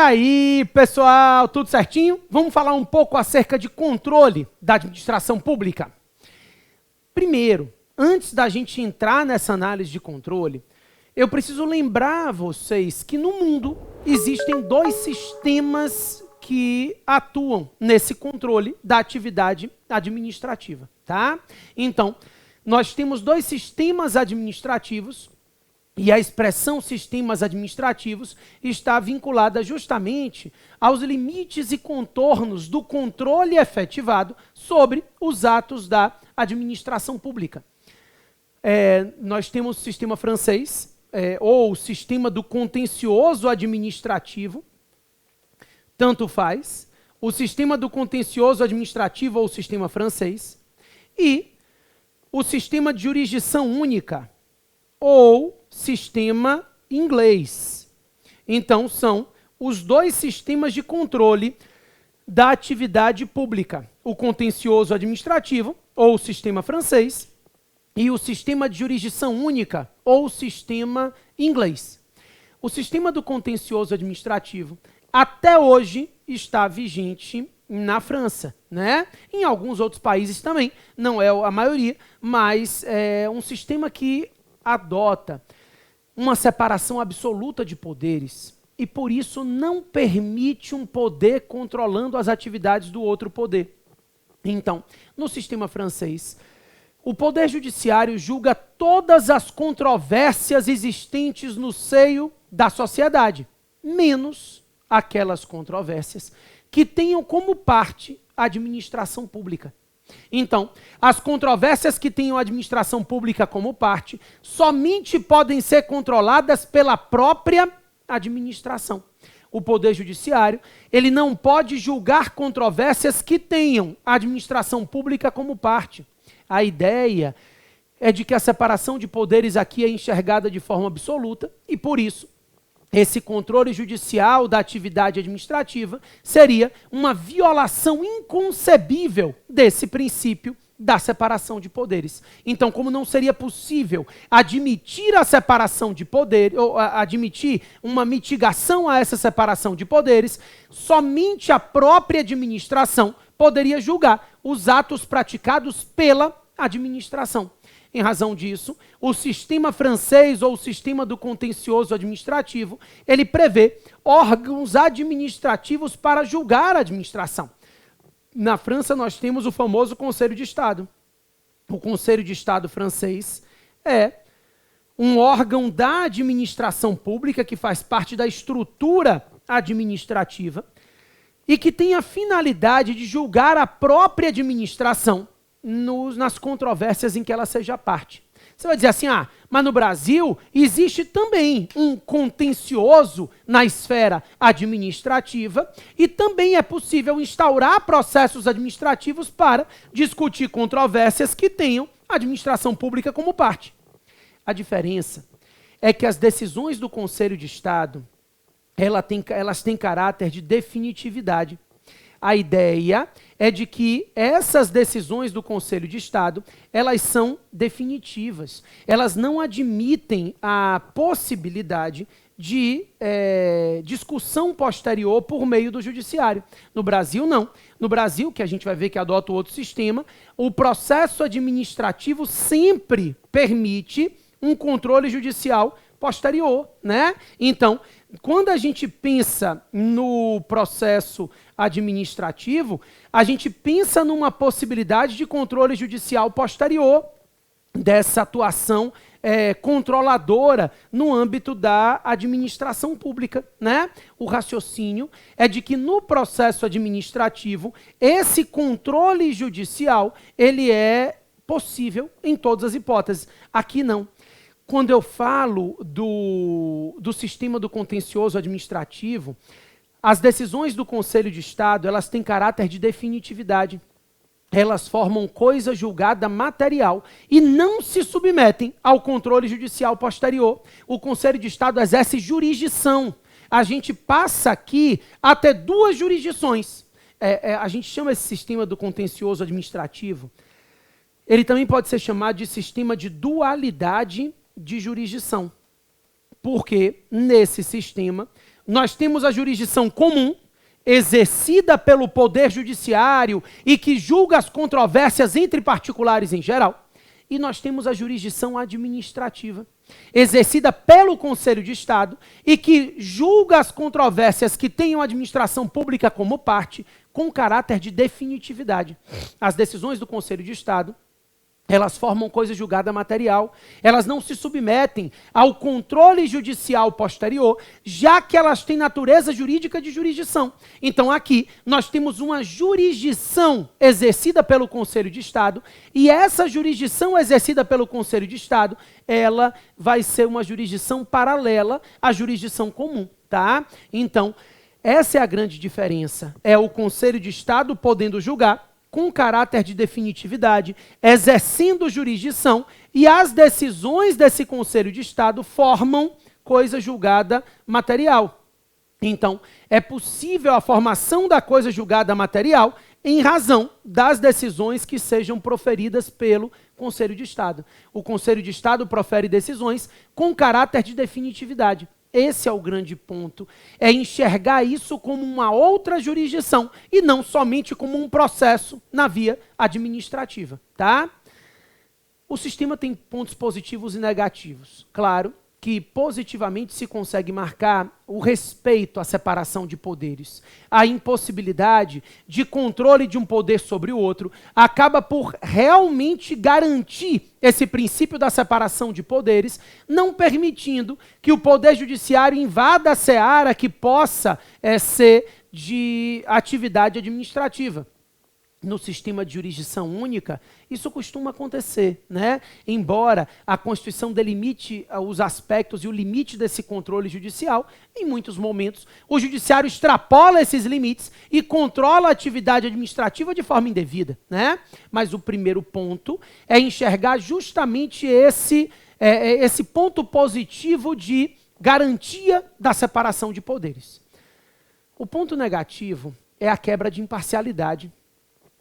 aí, pessoal, tudo certinho? Vamos falar um pouco acerca de controle da administração pública. Primeiro, antes da gente entrar nessa análise de controle, eu preciso lembrar a vocês que no mundo existem dois sistemas que atuam nesse controle da atividade administrativa, tá? Então, nós temos dois sistemas administrativos e a expressão sistemas administrativos está vinculada justamente aos limites e contornos do controle efetivado sobre os atos da administração pública. Nós temos o sistema francês, ou o sistema do contencioso administrativo, tanto faz, o sistema do contencioso administrativo ou o sistema francês, e o sistema de jurisdição única, ou sistema inglês. Então, são os dois sistemas de controle da atividade pública, o contencioso administrativo, ou o sistema francês, e o sistema de jurisdição única, ou o sistema inglês. O sistema do contencioso administrativo, até hoje, está vigente na França, né? Em alguns outros países também, não é a maioria, mas é um sistema que adota uma separação absoluta de poderes e, por isso, não permite um poder controlando as atividades do outro poder. Então, no sistema francês, o Poder Judiciário julga todas as controvérsias existentes no seio da sociedade, menos aquelas controvérsias que tenham como parte a administração pública. Então, as controvérsias que tenham a administração pública como parte somente podem ser controladas pela própria administração. O Poder Judiciário, ele não pode julgar controvérsias que tenham a administração pública como parte. A ideia é de que a separação de poderes aqui é enxergada de forma absoluta e, por isso, esse controle judicial da atividade administrativa seria uma violação inconcebível desse princípio da separação de poderes. Então, como não seria possível admitir a separação de poderes, ou admitir uma mitigação a essa separação de poderes, somente a própria administração poderia julgar os atos praticados pela administração. Em razão disso, o sistema francês ou o sistema do contencioso administrativo, ele prevê órgãos administrativos para julgar a administração. Na França, nós temos o famoso Conselho de Estado. O Conselho de Estado francês é um órgão da administração pública que faz parte da estrutura administrativa e que tem a finalidade de julgar a própria administração nas controvérsias em que ela seja parte. Você vai dizer assim, mas no Brasil existe também um contencioso na esfera administrativa e também é possível instaurar processos administrativos para discutir controvérsias que tenham a administração pública como parte. A diferença é que as decisões do Conselho de Estado, elas têm caráter de definitividade. A ideia é de que essas decisões do Conselho de Estado, elas são definitivas. Elas não admitem a possibilidade de discussão posterior por meio do Judiciário. No Brasil, não. No Brasil, que a gente vai ver que adota outro sistema, o processo administrativo sempre permite um controle judicial posterior, né? Então, quando a gente pensa no processo administrativo, a gente pensa numa possibilidade de controle judicial posterior dessa atuação controladora no âmbito da administração pública, né? O raciocínio é de que no processo administrativo, esse controle judicial, ele é possível em todas as hipóteses. Aqui não. Quando eu falo do sistema do contencioso administrativo, as decisões do Conselho de Estado, elas têm caráter de definitividade. Elas formam coisa julgada material e não se submetem ao controle judicial posterior. O Conselho de Estado exerce jurisdição. A gente passa aqui a ter duas jurisdições. A gente chama esse sistema do contencioso administrativo. Ele também pode ser chamado de sistema de dualidade de jurisdição, porque nesse sistema nós temos a jurisdição comum, exercida pelo Poder Judiciário e que julga as controvérsias entre particulares em geral. E nós temos a jurisdição administrativa, exercida pelo Conselho de Estado e que julga as controvérsias que tenham a administração pública como parte, com caráter de definitividade. As decisões do Conselho de Estado, elas formam coisa julgada material, elas não se submetem ao controle judicial posterior, já que elas têm natureza jurídica de jurisdição. Então aqui nós temos uma jurisdição exercida pelo Conselho de Estado, e essa jurisdição exercida pelo Conselho de Estado, ela vai ser uma jurisdição paralela à jurisdição comum, tá? Então, essa é a grande diferença, é o Conselho de Estado podendo julgar com caráter de definitividade, exercendo jurisdição, e as decisões desse Conselho de Estado formam coisa julgada material. Então, é possível a formação da coisa julgada material em razão das decisões que sejam proferidas pelo Conselho de Estado. O Conselho de Estado profere decisões com caráter de definitividade. Esse é o grande ponto, é enxergar isso como uma outra jurisdição e não somente como um processo na via administrativa, tá? O sistema tem pontos positivos e negativos. Claro que positivamente se consegue marcar o respeito à separação de poderes. A impossibilidade de controle de um poder sobre o outro acaba por realmente garantir esse princípio da separação de poderes, não permitindo que o Poder Judiciário invada a seara que possa ser de atividade administrativa. No sistema de jurisdição única, isso costuma acontecer, né? Embora a Constituição delimite os aspectos e o limite desse controle judicial, em muitos momentos o Judiciário extrapola esses limites e controla a atividade administrativa de forma indevida, né? Mas o primeiro ponto é enxergar justamente esse ponto positivo de garantia da separação de poderes. O ponto negativo é a quebra de imparcialidade.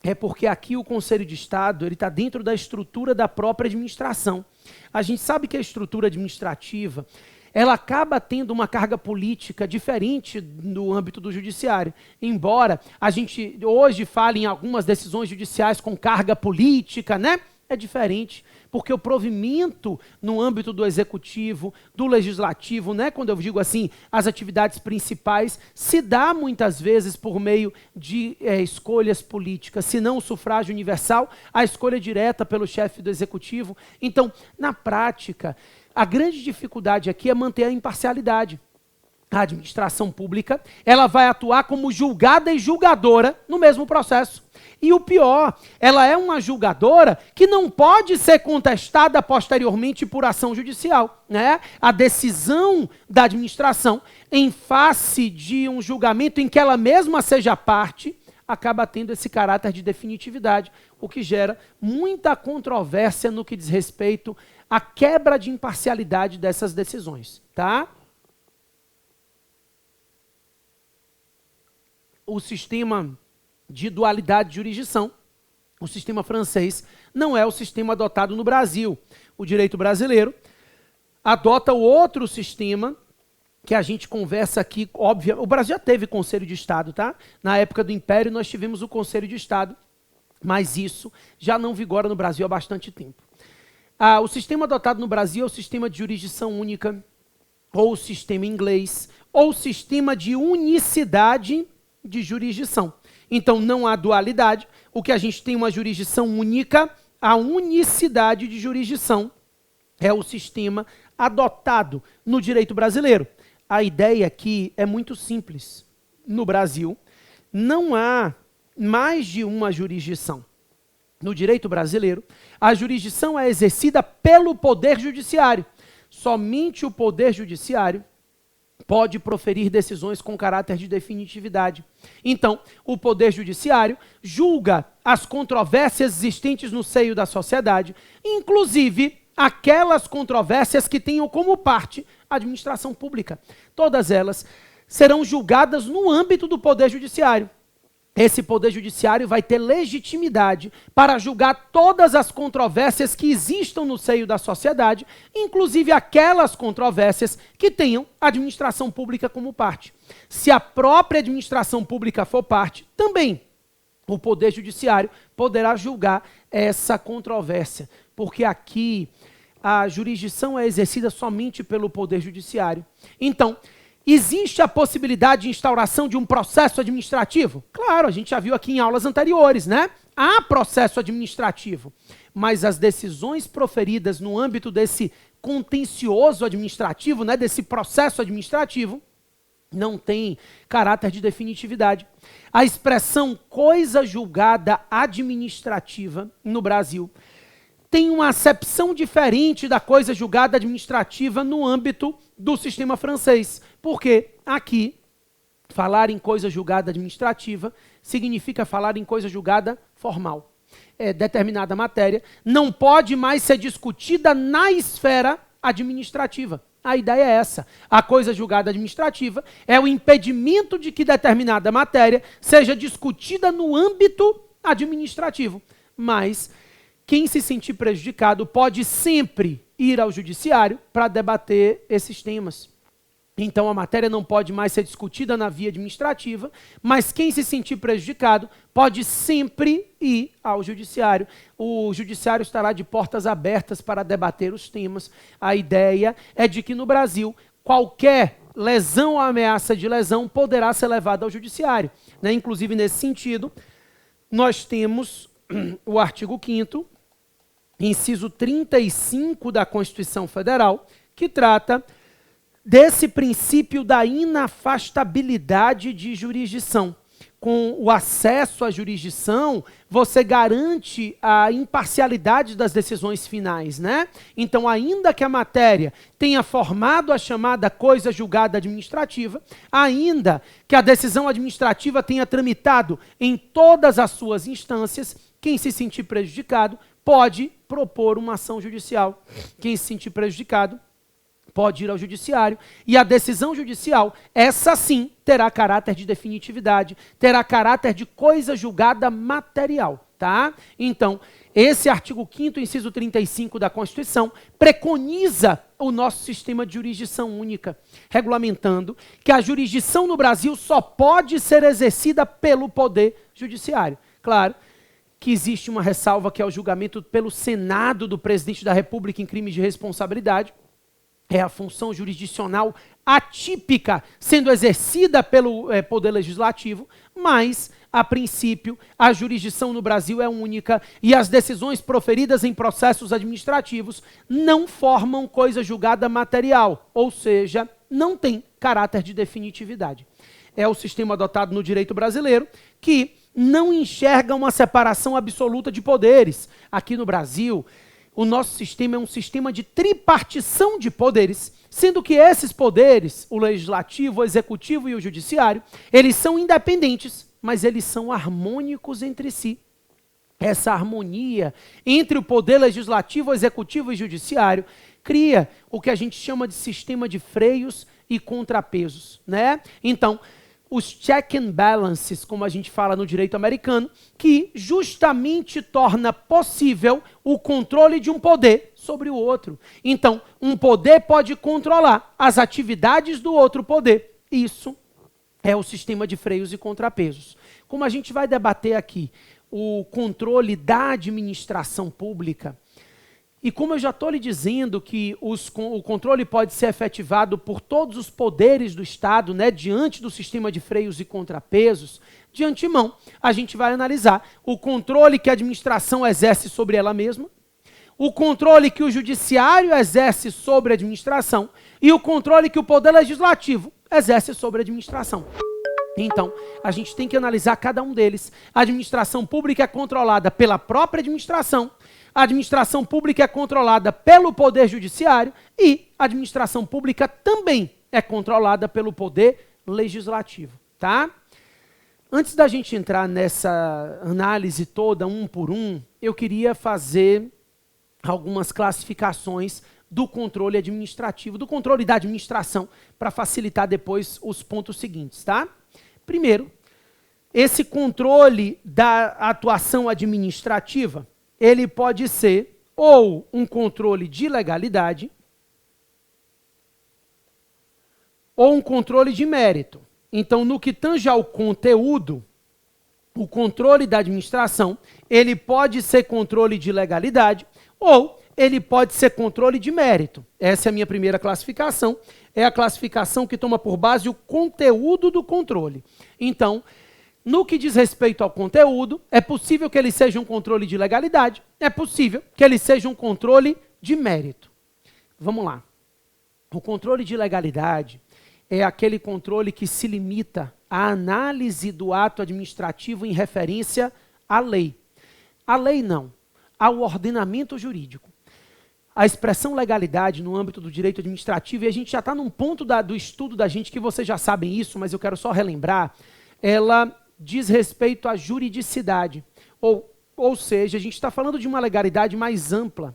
É porque aqui o Conselho de Estado está dentro da estrutura da própria administração. A gente sabe que a estrutura administrativa ela acaba tendo uma carga política diferente no âmbito do judiciário. Embora a gente hoje fale em algumas decisões judiciais com carga política, né? É diferente, porque o provimento no âmbito do executivo, do legislativo, né, quando eu digo assim, as atividades principais, se dá muitas vezes por meio de escolhas políticas, se não o sufrágio universal, a escolha direta pelo chefe do executivo. Então, na prática, a grande dificuldade aqui é manter a imparcialidade. A administração pública, ela vai atuar como julgada e julgadora no mesmo processo. E o pior, ela é uma julgadora que não pode ser contestada posteriormente por ação judicial, né? A decisão da administração, em face de um julgamento em que ela mesma seja parte, acaba tendo esse caráter de definitividade, o que gera muita controvérsia no que diz respeito à quebra de imparcialidade dessas decisões, tá? O sistema de dualidade de jurisdição, o sistema francês, não é o sistema adotado no Brasil. O direito brasileiro adota o outro sistema que a gente conversa aqui, óbvio. O Brasil já teve Conselho de Estado, tá? Na época do Império nós tivemos o Conselho de Estado, mas isso já não vigora no Brasil há bastante tempo. O sistema adotado no Brasil é o sistema de jurisdição única, ou o sistema inglês, ou o sistema de unicidade de jurisdição. Então, não há dualidade. O que a gente tem uma jurisdição única, a unicidade de jurisdição é o sistema adotado no direito brasileiro. A ideia aqui é muito simples. No Brasil, não há mais de uma jurisdição. No direito brasileiro, a jurisdição é exercida pelo Poder Judiciário. Somente o Poder Judiciário pode proferir decisões com caráter de definitividade. Então, o Poder Judiciário julga as controvérsias existentes no seio da sociedade, inclusive aquelas controvérsias que tenham como parte a administração pública. Todas elas serão julgadas no âmbito do Poder Judiciário. esse poder judiciário vai ter legitimidade para julgar todas as controvérsias que existam no seio da sociedade, inclusive aquelas controvérsias que tenham a administração pública como parte. Se a própria administração pública for parte, também o poder judiciário poderá julgar essa controvérsia, porque aqui a jurisdição é exercida somente pelo poder judiciário. Então, existe a possibilidade de instauração de um processo administrativo? Claro, a gente já viu aqui em aulas anteriores, né? Há processo administrativo, mas as decisões proferidas no âmbito desse contencioso administrativo, né, desse processo administrativo, não tem caráter de definitividade. A expressão coisa julgada administrativa no Brasil tem uma acepção diferente da coisa julgada administrativa no âmbito do sistema francês. Porque aqui, falar em coisa julgada administrativa significa falar em coisa julgada formal. Determinada matéria não pode mais ser discutida na esfera administrativa. A ideia é essa. A coisa julgada administrativa é o impedimento de que determinada matéria seja discutida no âmbito administrativo. Mas quem se sentir prejudicado pode sempre ir ao judiciário para debater esses temas. Então a matéria não pode mais ser discutida na via administrativa, mas quem se sentir prejudicado pode sempre ir ao judiciário. O judiciário estará de portas abertas para debater os temas. A ideia é de que no Brasil qualquer lesão ou ameaça de lesão poderá ser levada ao judiciário, né? Inclusive nesse sentido, nós temos o artigo 5º, inciso 35 da Constituição Federal, que trata desse princípio da inafastabilidade de jurisdição. Com o acesso à jurisdição, você garante a imparcialidade das decisões finais, né? Então, ainda que a matéria tenha formado a chamada coisa julgada administrativa, ainda que a decisão administrativa tenha tramitado em todas as suas instâncias, quem se sentir prejudicado pode propor uma ação judicial. Quem se sentir prejudicado pode ir ao judiciário, e a decisão judicial, essa sim, terá caráter de definitividade, terá caráter de coisa julgada material, tá? Então, esse artigo 5º, inciso 35 da Constituição, preconiza o nosso sistema de jurisdição única, regulamentando que a jurisdição no Brasil só pode ser exercida pelo Poder Judiciário. Claro que existe uma ressalva que é o julgamento pelo Senado do Presidente da República em crimes de responsabilidade. É a função jurisdicional atípica sendo exercida pelo Poder Legislativo, mas, a princípio, a jurisdição no Brasil é única e as decisões proferidas em processos administrativos não formam coisa julgada material, ou seja, não tem caráter de definitividade. É o sistema adotado no direito brasileiro que não enxerga uma separação absoluta de poderes. Aqui no Brasil, o nosso sistema é um sistema de tripartição de poderes, sendo que esses poderes, o legislativo, o executivo e o judiciário, eles são independentes, mas eles são harmônicos entre si. Essa harmonia entre o poder legislativo, o executivo e o judiciário cria o que a gente chama de sistema de freios e contrapesos, né? Então, os check and balances, como a gente fala no direito americano, que justamente torna possível o controle de um poder sobre o outro. Então, um poder pode controlar as atividades do outro poder. Isso é o sistema de freios e contrapesos. Como a gente vai debater aqui o controle da administração pública, e como eu já estou lhe dizendo que o controle pode ser efetivado por todos os poderes do Estado, né, diante do sistema de freios e contrapesos, de antemão, a gente vai analisar o controle que a administração exerce sobre ela mesma, o controle que o judiciário exerce sobre a administração e o controle que o poder legislativo exerce sobre a administração. Então, a gente tem que analisar cada um deles. A administração pública é controlada pela própria administração, a administração pública é controlada pelo Poder Judiciário e a administração pública também é controlada pelo Poder Legislativo, tá? Antes da gente entrar nessa análise toda, um por um, eu queria fazer algumas classificações do controle administrativo, do controle da administração, para facilitar depois os pontos seguintes, tá? Primeiro, esse controle da atuação administrativa, ele pode ser ou um controle de legalidade ou um controle de mérito. Então, no que tange ao conteúdo, o controle da administração, ele pode ser controle de legalidade ou ele pode ser controle de mérito. Essa é a minha primeira classificação, é a classificação que toma por base o conteúdo do controle. Então, no que diz respeito ao conteúdo, é possível que ele seja um controle de legalidade, é possível que ele seja um controle de mérito. Vamos lá. O controle de legalidade é aquele controle que se limita à análise do ato administrativo em referência à lei. A lei não, ao ordenamento jurídico. A expressão legalidade no âmbito do direito administrativo, e a gente já está num ponto do estudo da gente que vocês já sabem isso, mas eu quero só relembrar, ela diz respeito à juridicidade. Ou seja, a gente está falando de uma legalidade mais ampla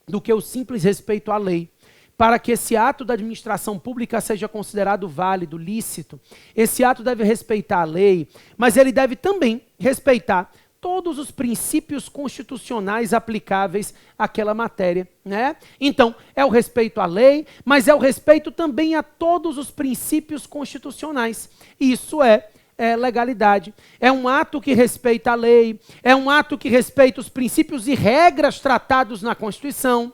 do que o simples respeito à lei. Para que esse ato da administração pública seja considerado válido, lícito, esse ato deve respeitar a lei, mas ele deve também respeitar todos os princípios constitucionais aplicáveis àquela matéria, né? Então, é o respeito à lei, mas é o respeito também a todos os princípios constitucionais. Isso é legalidade. É um ato que respeita a lei, é um ato que respeita os princípios e regras tratados na Constituição.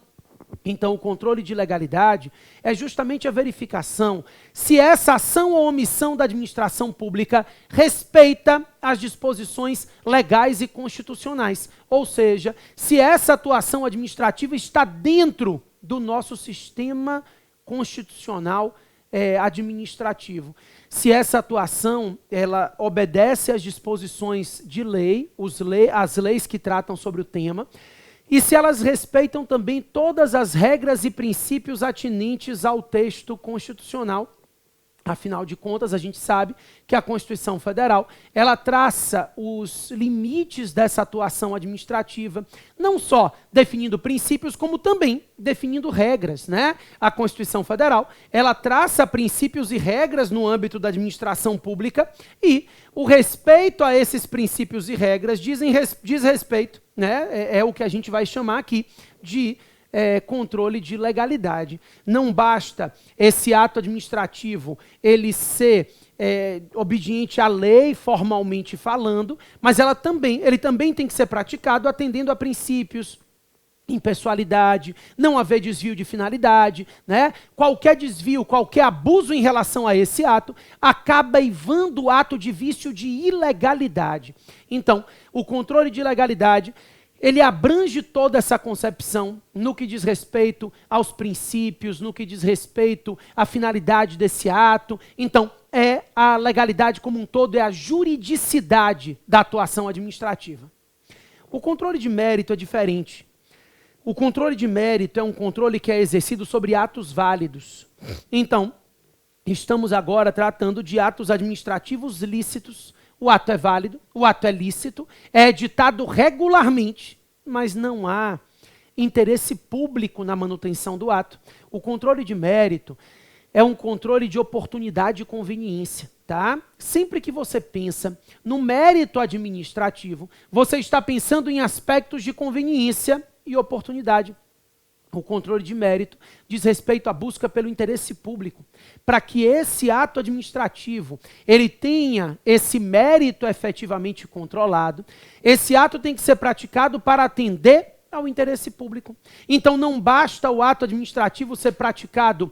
Então, o controle de legalidade é justamente a verificação se essa ação ou omissão da administração pública respeita as disposições legais e constitucionais. Ou seja, se essa atuação administrativa está dentro do nosso sistema constitucional administrativo. Se essa atuação ela obedece às disposições de lei, as leis que tratam sobre o tema, e se elas respeitam também todas as regras e princípios atinentes ao texto constitucional. Afinal de contas, a gente sabe que a Constituição Federal, ela traça os limites dessa atuação administrativa, não só definindo princípios, como também definindo regras, né? A Constituição Federal, ela traça princípios e regras no âmbito da administração pública e o respeito a esses princípios e regras diz respeito, né? É o que a gente vai chamar aqui de controle de legalidade. Não basta esse ato administrativo ele ser obediente à lei, formalmente falando, mas ele também tem que ser praticado atendendo a princípios, impessoalidade, não haver desvio de finalidade, né? Qualquer desvio, qualquer abuso em relação a esse ato, acaba eivando o ato de vício de ilegalidade. Então, o controle de legalidade ele abrange toda essa concepção no que diz respeito aos princípios, no que diz respeito à finalidade desse ato. Então, é a legalidade como um todo, é a juridicidade da atuação administrativa. O controle de mérito é diferente. O controle de mérito é um controle que é exercido sobre atos válidos. Então, estamos agora tratando de atos administrativos lícitos. O ato é válido, o ato é lícito, é editado regularmente, mas não há interesse público na manutenção do ato. O controle de mérito é um controle de oportunidade e conveniência, tá? Sempre que você pensa no mérito administrativo, você está pensando em aspectos de conveniência e oportunidade. O controle de mérito diz respeito à busca pelo interesse público, para que esse ato administrativo ele tenha esse mérito efetivamente controlado. Esse ato tem que ser praticado para atender ao interesse público. Então não basta o ato administrativo ser praticado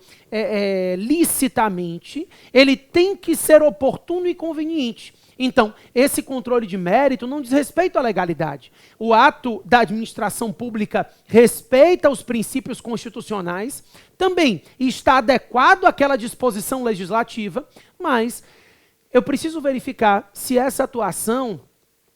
licitamente, ele tem que ser oportuno e conveniente. Então, esse controle de mérito não diz respeito à legalidade. O ato da administração pública respeita os princípios constitucionais, também está adequado àquela disposição legislativa, mas eu preciso verificar se essa atuação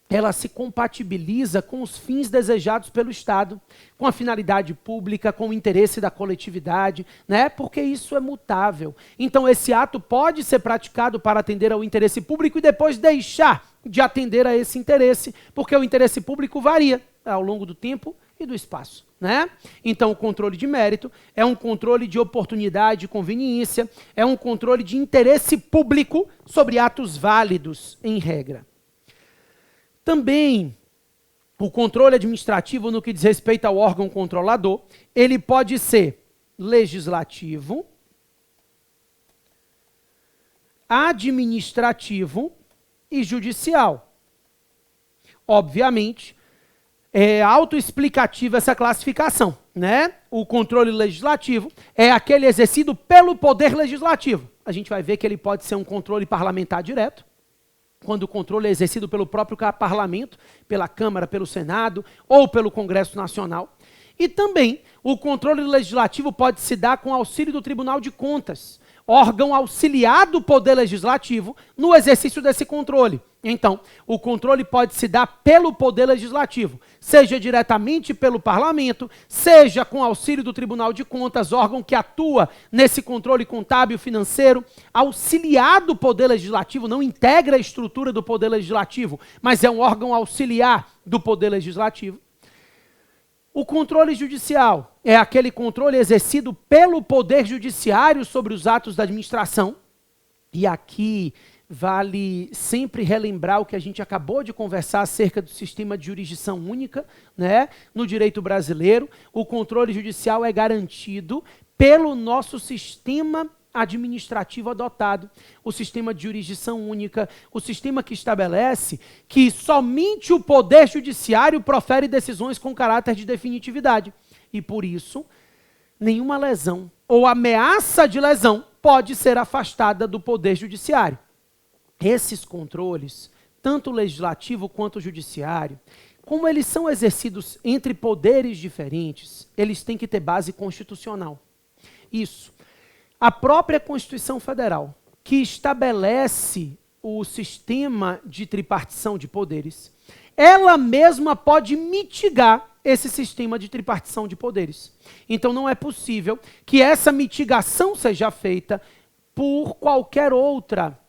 ela se compatibiliza com os fins desejados pelo Estado, com a finalidade pública, com o interesse da coletividade, né? Porque isso é mutável. Então, esse ato pode ser praticado para atender ao interesse público e depois deixar de atender a esse interesse, porque o interesse público varia ao longo do tempo e do espaço, né? Então, o controle de mérito é um controle de oportunidade e conveniência, é um controle de interesse público sobre atos válidos, em regra. Também, o controle administrativo, no que diz respeito ao órgão controlador, ele pode ser legislativo, administrativo e judicial. Obviamente, é autoexplicativa essa classificação, né? O controle legislativo é aquele exercido pelo poder legislativo. A gente vai ver que ele pode ser um controle parlamentar direto, quando o controle é exercido pelo próprio parlamento, pela Câmara, pelo Senado ou pelo Congresso Nacional. E também o controle legislativo pode se dar com auxílio do Tribunal de Contas, órgão auxiliar do Poder Legislativo no exercício desse controle. Então, o controle pode se dar pelo Poder Legislativo, seja diretamente pelo Parlamento, seja com auxílio do Tribunal de Contas, órgão que atua nesse controle contábil financeiro, auxiliar do Poder Legislativo, não integra a estrutura do Poder Legislativo, mas é um órgão auxiliar do Poder Legislativo. O controle judicial é aquele controle exercido pelo Poder Judiciário sobre os atos da administração. E aqui vale sempre relembrar o que a gente acabou de conversar acerca do sistema de jurisdição única, né? No direito brasileiro, o controle judicial é garantido pelo nosso sistema administrativo adotado, o sistema de jurisdição única, o sistema que estabelece que somente o Poder Judiciário profere decisões com caráter de definitividade. E por isso, nenhuma lesão ou ameaça de lesão pode ser afastada do Poder Judiciário. Esses controles, tanto o legislativo quanto o judiciário, como eles são exercidos entre poderes diferentes, eles têm que ter base constitucional. Isso. A própria Constituição Federal, que estabelece o sistema de tripartição de poderes, ela mesma pode mitigar esse sistema de tripartição de poderes. Então não é possível que essa mitigação seja feita por qualquer outra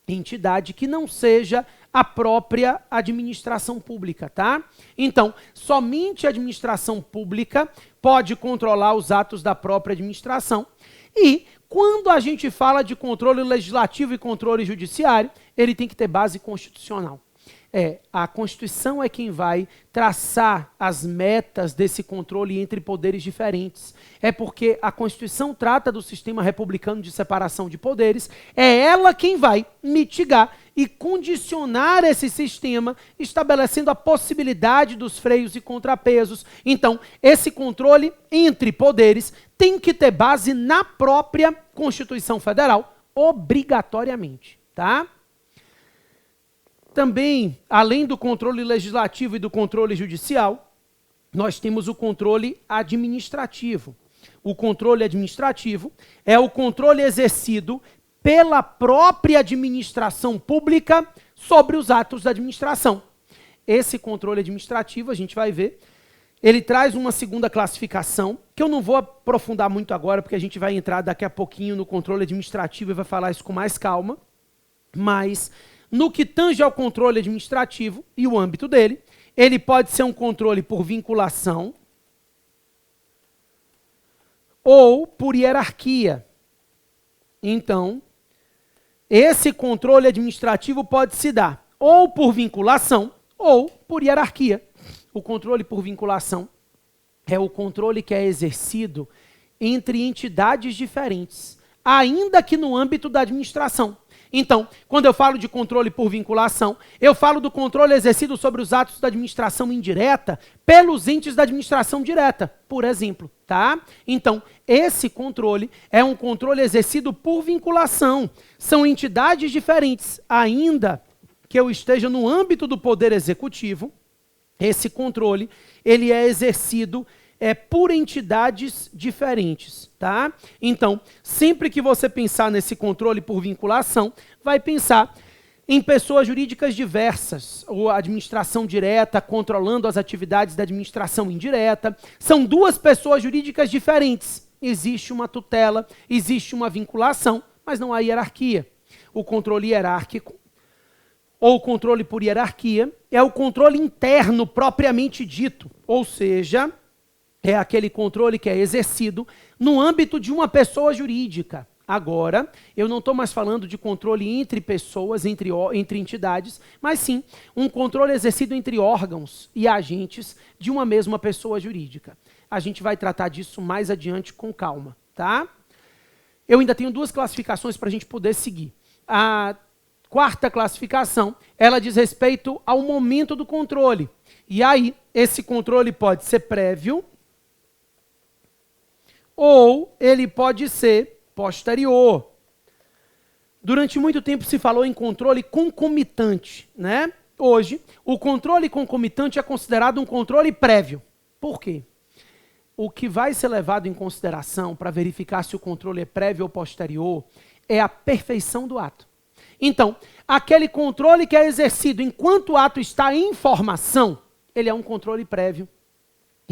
entidade que não seja a própria administração pública, tá? Então, somente a administração pública pode controlar os atos da própria administração. E, quando a gente fala de controle legislativo e controle judiciário, ele tem que ter base constitucional. A Constituição é quem vai traçar as metas desse controle entre poderes diferentes. É porque a Constituição trata do sistema republicano de separação de poderes, é ela quem vai mitigar e condicionar esse sistema, estabelecendo a possibilidade dos freios e contrapesos. Então, esse controle entre poderes tem que ter base na própria Constituição Federal, obrigatoriamente, tá? Também, além do controle legislativo e do controle judicial, nós temos o controle administrativo. O controle administrativo é o controle exercido pela própria administração pública sobre os atos da administração. Esse controle administrativo, a gente vai ver, ele traz uma segunda classificação, que eu não vou aprofundar muito agora, porque a gente vai entrar daqui a pouquinho no controle administrativo e vai falar isso com mais calma, mas no que tange ao controle administrativo e o âmbito dele, ele pode ser um controle por vinculação ou por hierarquia. Então, esse controle administrativo pode se dar ou por vinculação ou por hierarquia. O controle por vinculação é o controle que é exercido entre entidades diferentes, ainda que no âmbito da administração. Então, quando eu falo de controle por vinculação, eu falo do controle exercido sobre os atos da administração indireta pelos entes da administração direta, por exemplo, tá? Então, esse controle é um controle exercido por vinculação. São entidades diferentes, ainda que eu esteja no âmbito do poder executivo, esse controle, ele é exercido por entidades diferentes, tá? Então, sempre que você pensar nesse controle por vinculação, vai pensar em pessoas jurídicas diversas, ou administração direta controlando as atividades da administração indireta. São duas pessoas jurídicas diferentes. Existe uma tutela, existe uma vinculação, mas não há hierarquia. O controle hierárquico, ou controle por hierarquia, é o controle interno propriamente dito, ou seja, é aquele controle que é exercido no âmbito de uma pessoa jurídica, Agora, eu não estou mais falando de controle entre pessoas, entre entidades, mas sim um controle exercido entre órgãos e agentes de uma mesma pessoa jurídica. A gente vai tratar disso mais adiante com calma, tá? Eu ainda tenho duas classificações para a gente poder seguir. A quarta classificação, ela diz respeito ao momento do controle. E aí, esse controle pode ser prévio ou ele pode ser posterior. Durante muito tempo se falou em controle concomitante, né? Hoje, o controle concomitante é considerado um controle prévio. Por quê? O que vai ser levado em consideração para verificar se o controle é prévio ou posterior é a perfeição do ato. Então, aquele controle que é exercido enquanto o ato está em formação, ele é um controle prévio.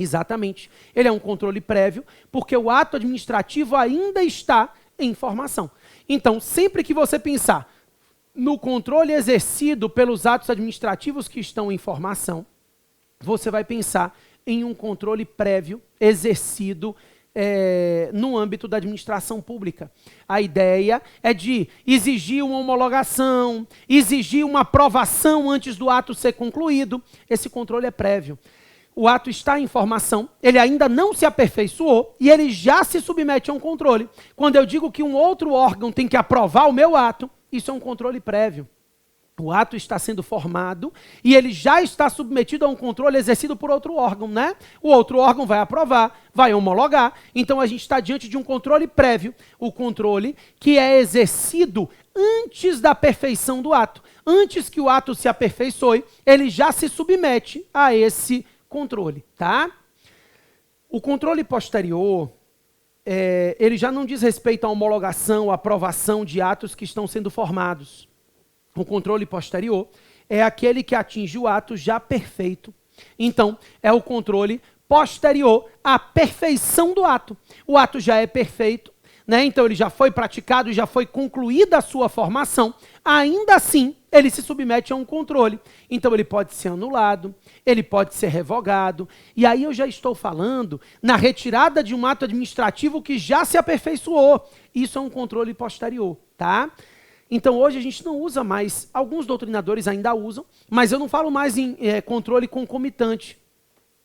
Exatamente. Ele é um controle prévio porque o ato administrativo ainda está em formação. Então, sempre que você pensar no controle exercido pelos atos administrativos que estão em formação, você vai pensar em um controle prévio exercido no âmbito da administração pública. A ideia é de exigir uma homologação, exigir uma aprovação antes do ato ser concluído. Esse controle é prévio. O ato está em formação, ele ainda não se aperfeiçoou e ele já se submete a um controle. Quando eu digo que um outro órgão tem que aprovar o meu ato, isso é um controle prévio. O ato está sendo formado e ele já está submetido a um controle exercido por outro órgão, né? O outro órgão vai aprovar, vai homologar. Então a gente está diante de um controle prévio, o controle que é exercido antes da perfeição do ato. Antes que o ato se aperfeiçoe, ele já se submete a esse controle, tá? O controle posterior, ele já não diz respeito à homologação, à aprovação de atos que estão sendo formados. O controle posterior é aquele que atinge o ato já perfeito. Então, é o controle posterior à perfeição do ato. O ato já é perfeito, né? Então ele já foi praticado, já foi concluída a sua formação. Ainda assim, ele se submete a um controle. Então ele pode ser anulado, ele pode ser revogado. E aí eu já estou falando na retirada de um ato administrativo que já se aperfeiçoou. Isso é um controle posterior, tá? Então hoje a gente não usa mais, alguns doutrinadores ainda usam, mas eu não falo mais em controle concomitante.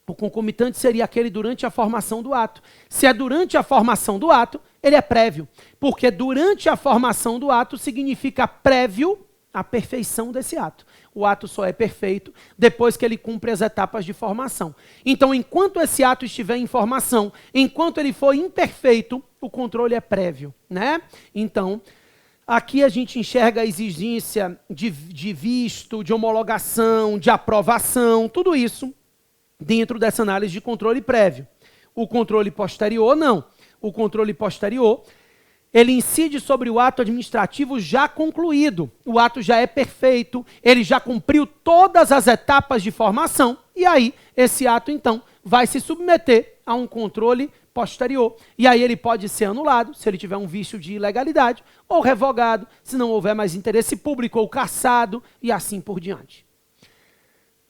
O concomitante seria aquele durante a formação do ato. Se é durante a formação do ato, ele é prévio, porque durante a formação do ato significa prévio à perfeição desse ato. O ato só é perfeito depois que ele cumpre as etapas de formação. Então, enquanto esse ato estiver em formação, enquanto ele for imperfeito, o controle é prévio, né? Então, aqui a gente enxerga a exigência de visto, de homologação, de aprovação, tudo isso dentro dessa análise de controle prévio. O controle posterior, não. O controle posterior, ele incide sobre o ato administrativo já concluído. O ato já é perfeito, ele já cumpriu todas as etapas de formação, e aí esse ato, então, vai se submeter a um controle posterior. E aí ele pode ser anulado, se ele tiver um vício de ilegalidade, ou revogado, se não houver mais interesse público, ou cassado, e assim por diante.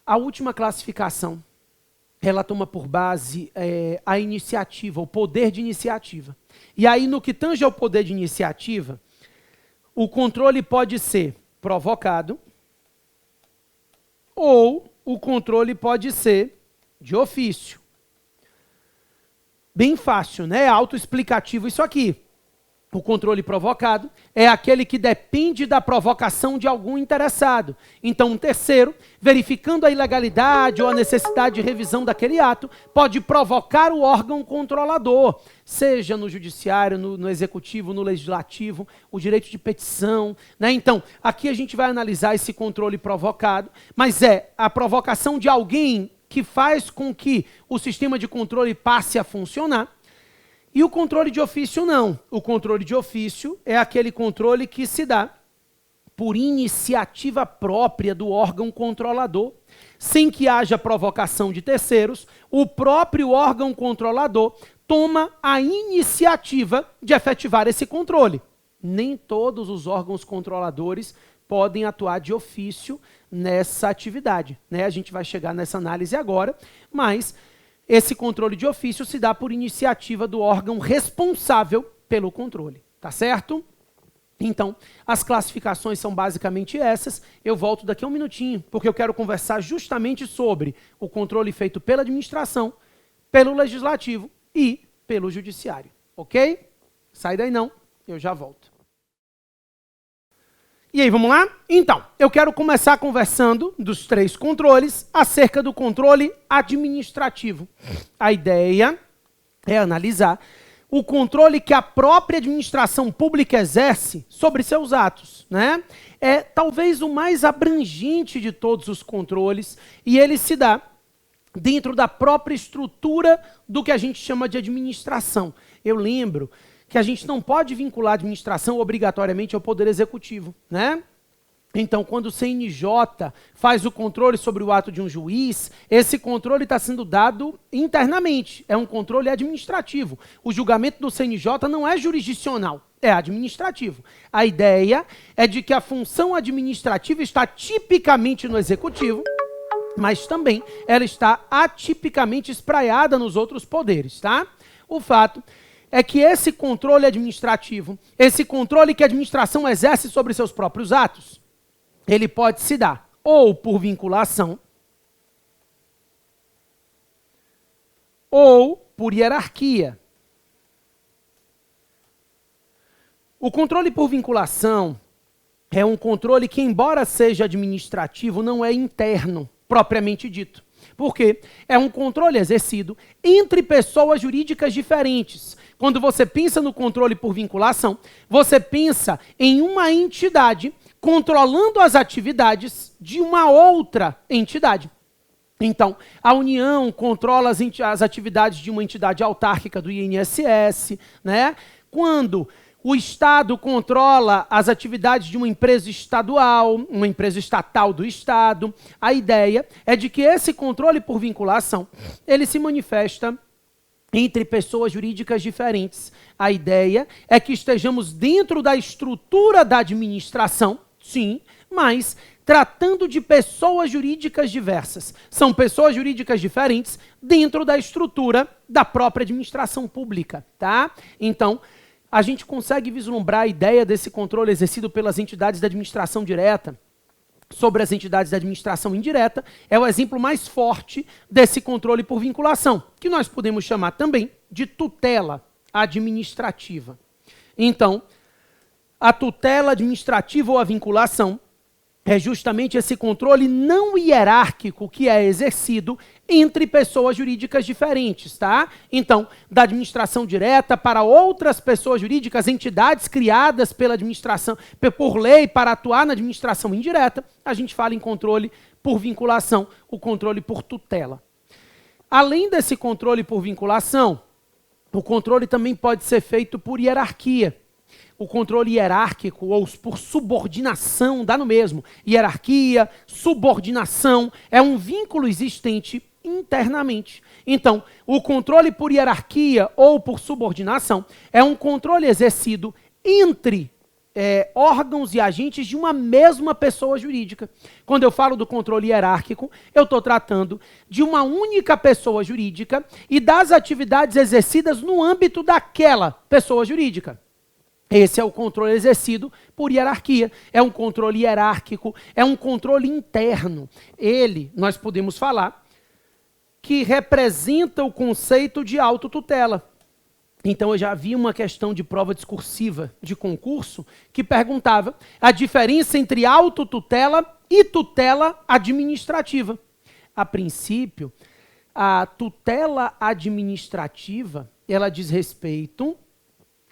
A última classificação, ela toma por base a iniciativa, o poder de iniciativa. E aí, no que tange ao poder de iniciativa, o controle pode ser provocado ou o controle pode ser de ofício. Bem fácil, né? Autoexplicativo isso aqui. O controle provocado é aquele que depende da provocação de algum interessado. Então, um terceiro, verificando a ilegalidade ou a necessidade de revisão daquele ato, pode provocar o órgão controlador, seja no judiciário, no executivo, no legislativo, o direito de petição, né? Então, aqui a gente vai analisar esse controle provocado, mas é a provocação de alguém que faz com que o sistema de controle passe a funcionar. E o controle de ofício não. O controle de ofício é aquele controle que se dá por iniciativa própria do órgão controlador, sem que haja provocação de terceiros. O próprio órgão controlador toma a iniciativa de efetivar esse controle. Nem todos os órgãos controladores podem atuar de ofício nessa atividade, né? A gente vai chegar nessa análise agora, mas esse controle de ofício se dá por iniciativa do órgão responsável pelo controle. tá certo? Então, as classificações são basicamente essas. Eu volto daqui a um minutinho, porque eu quero conversar justamente sobre o controle feito pela administração, pelo legislativo e pelo judiciário, ok? Sai daí não, eu já volto. E aí, vamos lá? Então, eu quero começar conversando dos 3 controles acerca do controle administrativo. A ideia é analisar o controle que a própria administração pública exerce sobre seus atos, né? É talvez o mais abrangente de todos os controles e ele se dá dentro da própria estrutura do que a gente chama de administração. Eu lembro que a gente não pode vincular a administração obrigatoriamente ao Poder Executivo, né? Então, quando o CNJ faz o controle sobre o ato de um juiz, esse controle está sendo dado internamente, é um controle administrativo. O julgamento do CNJ não é jurisdicional, é administrativo. A ideia é de que a função administrativa está tipicamente no Executivo, mas também ela está atipicamente espraiada nos outros poderes, tá? O fato é que esse controle administrativo, esse controle que a administração exerce sobre seus próprios atos, ele pode se dar ou por vinculação ou por hierarquia. O controle por vinculação é um controle que, embora seja administrativo, não é interno, propriamente dito. Porque é um controle exercido entre pessoas jurídicas diferentes. Quando você pensa no controle por vinculação, você pensa em uma entidade controlando as atividades de uma outra entidade. Então, a União controla as atividades de uma entidade autárquica do INSS, né? Quando o Estado controla as atividades de uma empresa estadual, uma empresa estatal do Estado. A ideia é de que esse controle por vinculação, ele se manifesta entre pessoas jurídicas diferentes. A ideia é que estejamos dentro da estrutura da administração, sim, mas tratando de pessoas jurídicas diversas. São pessoas jurídicas diferentes dentro da estrutura da própria administração pública, tá? Então, a gente consegue vislumbrar a ideia desse controle exercido pelas entidades da administração direta sobre as entidades da administração indireta. É o exemplo mais forte desse controle por vinculação, que nós podemos chamar também de tutela administrativa. Então, a tutela administrativa ou a vinculação é justamente esse controle não hierárquico que é exercido entre pessoas jurídicas diferentes, tá? Então, da administração direta para outras pessoas jurídicas, entidades criadas pela administração, por lei para atuar na administração indireta, a gente fala em controle por vinculação, o controle por tutela. Além desse controle por vinculação, o controle também pode ser feito por hierarquia. O controle hierárquico ou por subordinação, dá no mesmo. Hierarquia, subordinação, é um vínculo existente internamente. Então, o controle por hierarquia ou por subordinação é um controle exercido entre órgãos e agentes de uma mesma pessoa jurídica. Quando eu falo do controle hierárquico, eu estou tratando de uma única pessoa jurídica e das atividades exercidas no âmbito daquela pessoa jurídica. Esse é o controle exercido por hierarquia. É um controle hierárquico, é um controle interno. Ele, nós podemos falar, que representa o conceito de autotutela. Então, eu já vi uma questão de prova discursiva de concurso que perguntava a diferença entre autotutela e tutela administrativa. A princípio, a tutela administrativa, ela diz respeito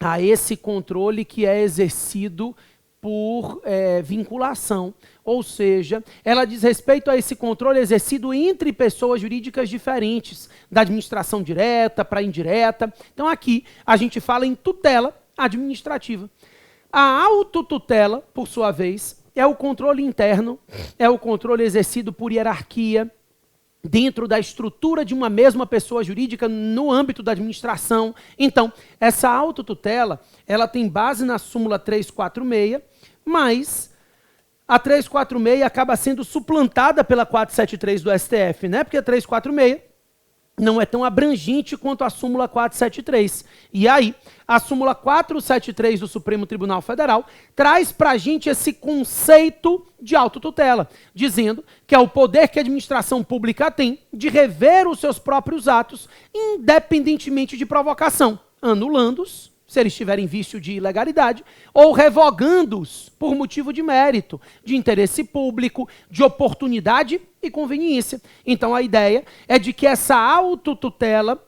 a esse controle que é exercido por vinculação. Ou seja, ela diz respeito a esse controle exercido entre pessoas jurídicas diferentes, da administração direta para indireta. Então aqui a gente fala em tutela administrativa. A autotutela, por sua vez, é o controle interno, é o controle exercido por hierarquia, dentro da estrutura de uma mesma pessoa jurídica no âmbito da administração. Então, essa autotutela, ela tem base na súmula 346, mas a 346 acaba sendo suplantada pela 473 do STF, né? Porque a 346 não é tão abrangente quanto a súmula 473. E aí, a súmula 473 do Supremo Tribunal Federal traz para a gente esse conceito de autotutela, dizendo que é o poder que a administração pública tem de rever os seus próprios atos, independentemente de provocação, anulando-os, se eles tiverem vício de ilegalidade, ou revogando-os por motivo de mérito, de interesse público, de oportunidade e conveniência. Então a ideia é de que essa autotutela,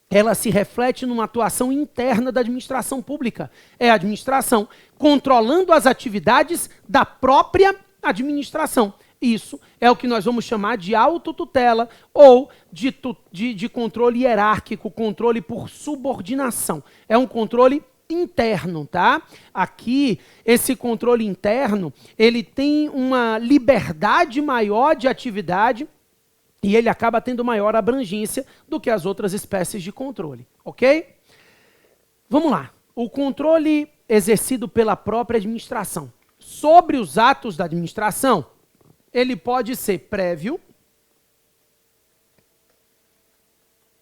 ela se reflete numa atuação interna da administração pública. É a administração controlando as atividades da própria administração. Isso é o que nós vamos chamar de autotutela ou de controle hierárquico, controle por subordinação. É um controle interno, tá? Aqui, esse controle interno, ele tem uma liberdade maior de atividade e ele acaba tendo maior abrangência do que as outras espécies de controle, ok? Vamos lá. O controle exercido pela própria administração sobre os atos da administração, ele pode ser prévio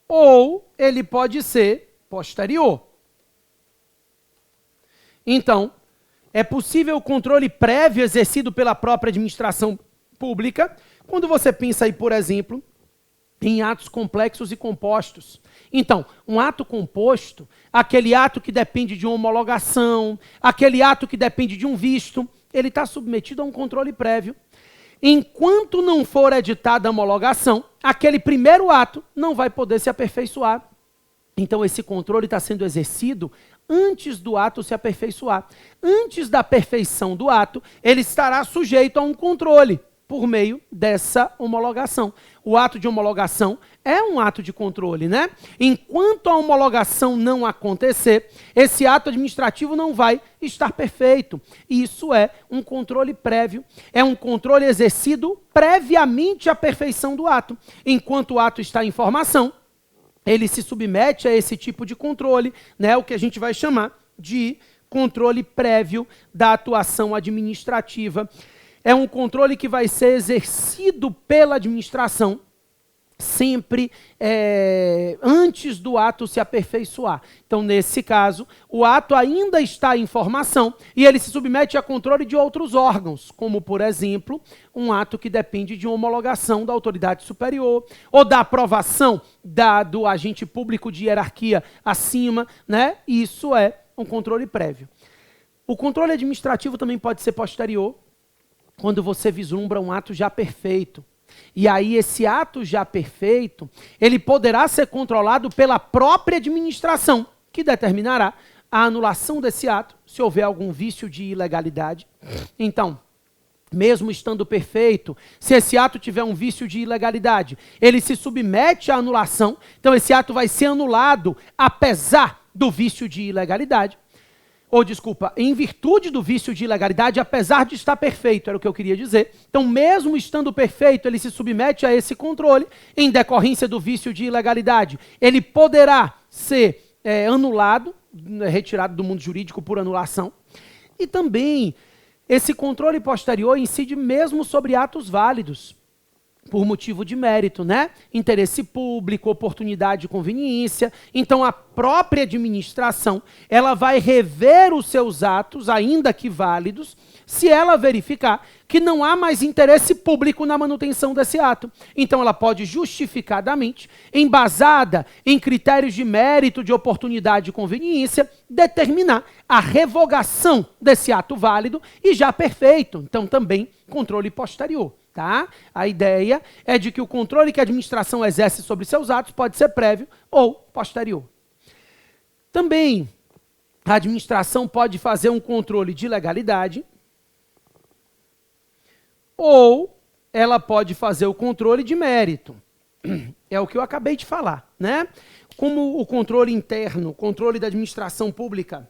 ou ele pode ser posterior. Então, é possível o controle prévio exercido pela própria administração pública quando você pensa aí, por exemplo, em atos complexos e compostos. Então, um ato composto, aquele ato que depende de uma homologação, aquele ato que depende de um visto, ele está submetido a um controle prévio. Enquanto não for editada a homologação, aquele primeiro ato não vai poder se aperfeiçoar. Então, esse controle está sendo exercido antes do ato se aperfeiçoar. Antes da perfeição do ato, ele estará sujeito a um controle por meio dessa homologação. O ato de homologação é um ato de controle, né? Enquanto a homologação não acontecer, esse ato administrativo não vai estar perfeito. Isso é um controle prévio, é um controle exercido previamente à perfeição do ato. Enquanto o ato está em formação, ele se submete a esse tipo de controle, né? O que a gente vai chamar de controle prévio da atuação administrativa. É um controle que vai ser exercido pela administração sempre antes do ato se aperfeiçoar. Então, nesse caso, o ato ainda está em formação e ele se submete a controle de outros órgãos, como, por exemplo, um ato que depende de uma homologação da autoridade superior ou da aprovação do agente público de hierarquia acima, né? Isso é um controle prévio. O controle administrativo também pode ser posterior, quando você vislumbra um ato já perfeito. E aí esse ato já perfeito, ele poderá ser controlado pela própria administração, que determinará a anulação desse ato, se houver algum vício de ilegalidade. Então, mesmo estando perfeito, se esse ato tiver um vício de ilegalidade, ele se submete à anulação, então esse ato vai ser anulado apesar do vício de ilegalidade. Ou, desculpa, em virtude do vício de ilegalidade, apesar de estar perfeito, era o que eu queria dizer. Então, mesmo estando perfeito, ele se submete a esse controle em decorrência do vício de ilegalidade. Ele poderá ser anulado, retirado do mundo jurídico por anulação. E também, esse controle posterior incide mesmo sobre atos válidos, por motivo de mérito, né? Interesse público, oportunidade e conveniência. Então, a própria administração, ela vai rever os seus atos, ainda que válidos, se ela verificar que não há mais interesse público na manutenção desse ato. Então, ela pode justificadamente, embasada em critérios de mérito, de oportunidade e conveniência, determinar a revogação desse ato válido e já perfeito. Então, também controle posterior. Tá? A ideia é de que o controle que a administração exerce sobre seus atos pode ser prévio ou posterior. Também, a administração pode fazer um controle de legalidade ou ela pode fazer o controle de mérito. É o que eu acabei de falar, né? Como o controle interno, o controle da administração pública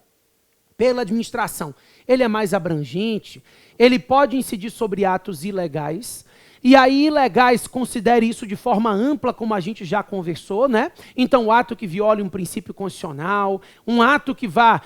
pela administração, ele é mais abrangente, ele pode incidir sobre atos ilegais, E aí, ilegais, considere isso de forma ampla, como a gente já conversou, né? Então, o ato que viole um princípio constitucional, um ato que vá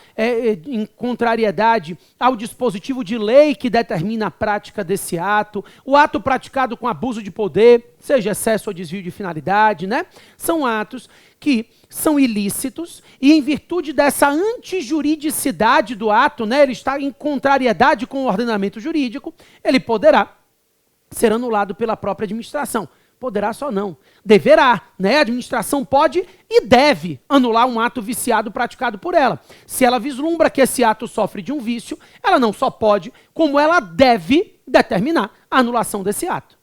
em contrariedade ao dispositivo de lei que determina a prática desse ato, o ato praticado com abuso de poder, seja excesso ou desvio de finalidade, né? São atos que são ilícitos e, em virtude dessa antijuridicidade do ato, né? Ele está em contrariedade com o ordenamento jurídico, ele poderá ser anulado pela própria administração. Poderá só não. Deverá, né? A administração pode e deve anular um ato viciado praticado por ela. Se ela vislumbra que esse ato sofre de um vício, ela não só pode, como ela deve determinar a anulação desse ato.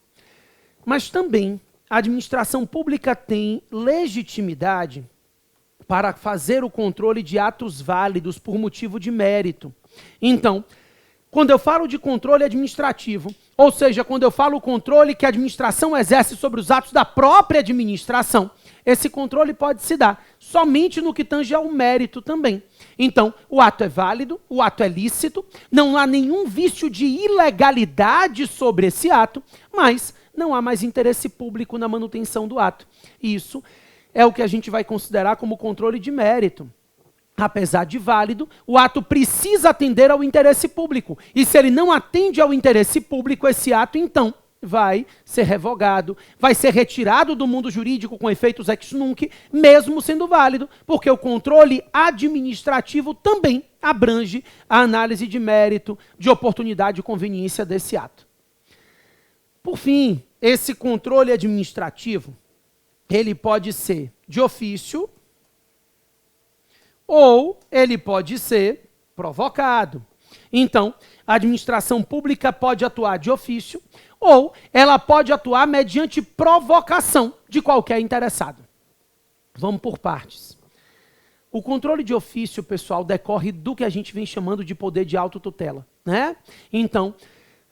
Mas também a administração pública tem legitimidade para fazer o controle de atos válidos por motivo de mérito. Então, quando eu falo de controle administrativo, ou seja, quando eu falo controle que a administração exerce sobre os atos da própria administração, esse controle pode se dar somente no que tange ao mérito também. Então, o ato é válido, o ato é lícito, não há nenhum vício de ilegalidade sobre esse ato, mas não há mais interesse público na manutenção do ato. Isso é o que a gente vai considerar como controle de mérito. Apesar de válido, o ato precisa atender ao interesse público. E se ele não atende ao interesse público, esse ato, então, vai ser revogado, vai ser retirado do mundo jurídico com efeitos ex nunc, mesmo sendo válido, porque o controle administrativo também abrange a análise de mérito, de oportunidade e conveniência desse ato. Por fim, esse controle administrativo, ele pode ser de ofício, ou ele pode ser provocado. Então, a administração pública pode atuar de ofício, ou ela pode atuar mediante provocação de qualquer interessado. Vamos por partes. O controle de ofício, pessoal, decorre do que a gente vem chamando de poder de autotutela, né? Então,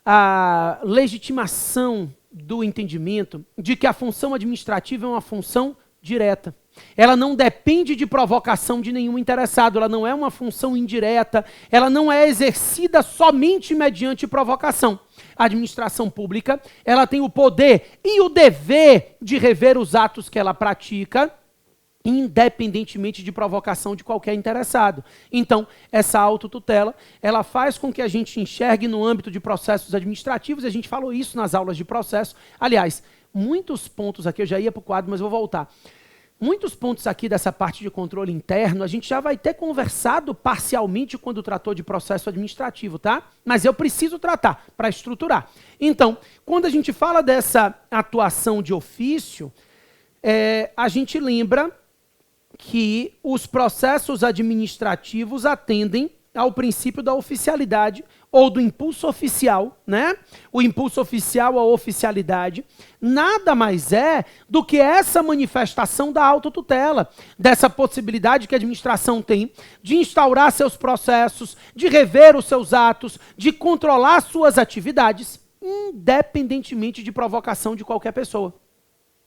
a legitimação do entendimento de que a função administrativa é uma função direta. Ela não depende de provocação de nenhum interessado, ela não é uma função indireta, ela não é exercida somente mediante provocação. A administração pública, ela tem o poder e o dever de rever os atos que ela pratica, independentemente de provocação de qualquer interessado. Então, essa autotutela, ela faz com que a gente enxergue no âmbito de processos administrativos, e a gente falou isso nas aulas de processo. Aliás, muitos pontos aqui, eu já ia para o quadro, mas vou voltar. Muitos pontos aqui dessa parte de controle interno, a gente já vai ter conversado parcialmente quando tratou de processo administrativo, tá? Mas eu preciso tratar para estruturar. Então, quando a gente fala dessa atuação de ofício, a gente lembra que os processos administrativos atendem ao princípio da oficialidade ou do impulso oficial, né? O impulso oficial à oficialidade nada mais é do que essa manifestação da autotutela, dessa possibilidade que a administração tem de instaurar seus processos, de rever os seus atos, de controlar suas atividades, independentemente de provocação de qualquer pessoa.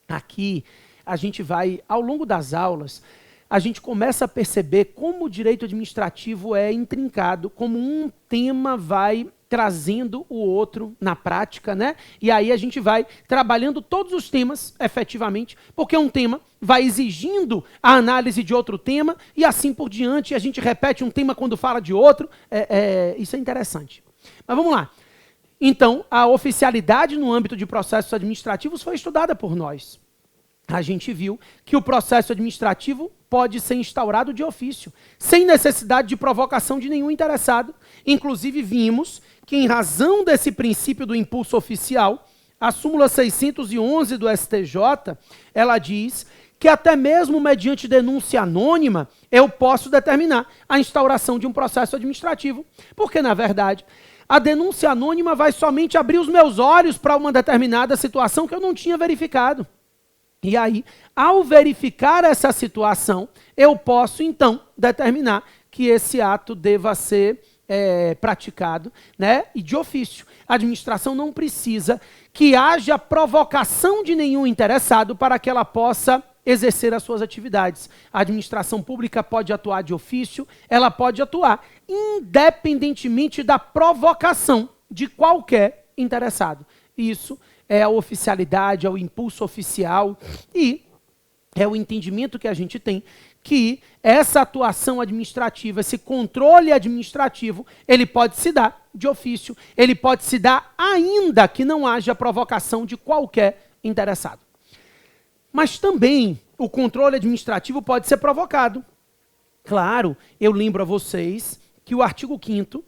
Aqui, a gente vai, ao longo das aulas, a gente começa a perceber como o direito administrativo é intrincado, como um tema vai trazendo o outro na prática, né? E aí a gente vai trabalhando todos os temas, efetivamente, porque um tema vai exigindo a análise de outro tema e assim por diante, a gente repete um tema quando fala de outro. Isso é interessante. Mas vamos lá. Então, a oficialidade no âmbito de processos administrativos foi estudada por nós. A gente viu que o processo administrativo pode ser instaurado de ofício, sem necessidade de provocação de nenhum interessado. Inclusive, vimos que, em razão desse princípio do impulso oficial, a súmula 611 do STJ, ela diz que até mesmo mediante denúncia anônima, eu posso determinar a instauração de um processo administrativo. Porque, na verdade, a denúncia anônima vai somente abrir os meus olhos para uma determinada situação que eu não tinha verificado. E aí, ao verificar essa situação, eu posso, então, determinar que esse ato deva ser praticado, né? E de ofício. A administração não precisa que haja provocação de nenhum interessado para que ela possa exercer as suas atividades. A administração pública pode atuar de ofício, ela pode atuar independentemente da provocação de qualquer interessado. Isso é a oficialidade, é o impulso oficial e é o entendimento que a gente tem que essa atuação administrativa, esse controle administrativo, ele pode se dar de ofício, ele pode se dar ainda que não haja provocação de qualquer interessado. Mas também o controle administrativo pode ser provocado. Claro, eu lembro a vocês que o artigo 5º,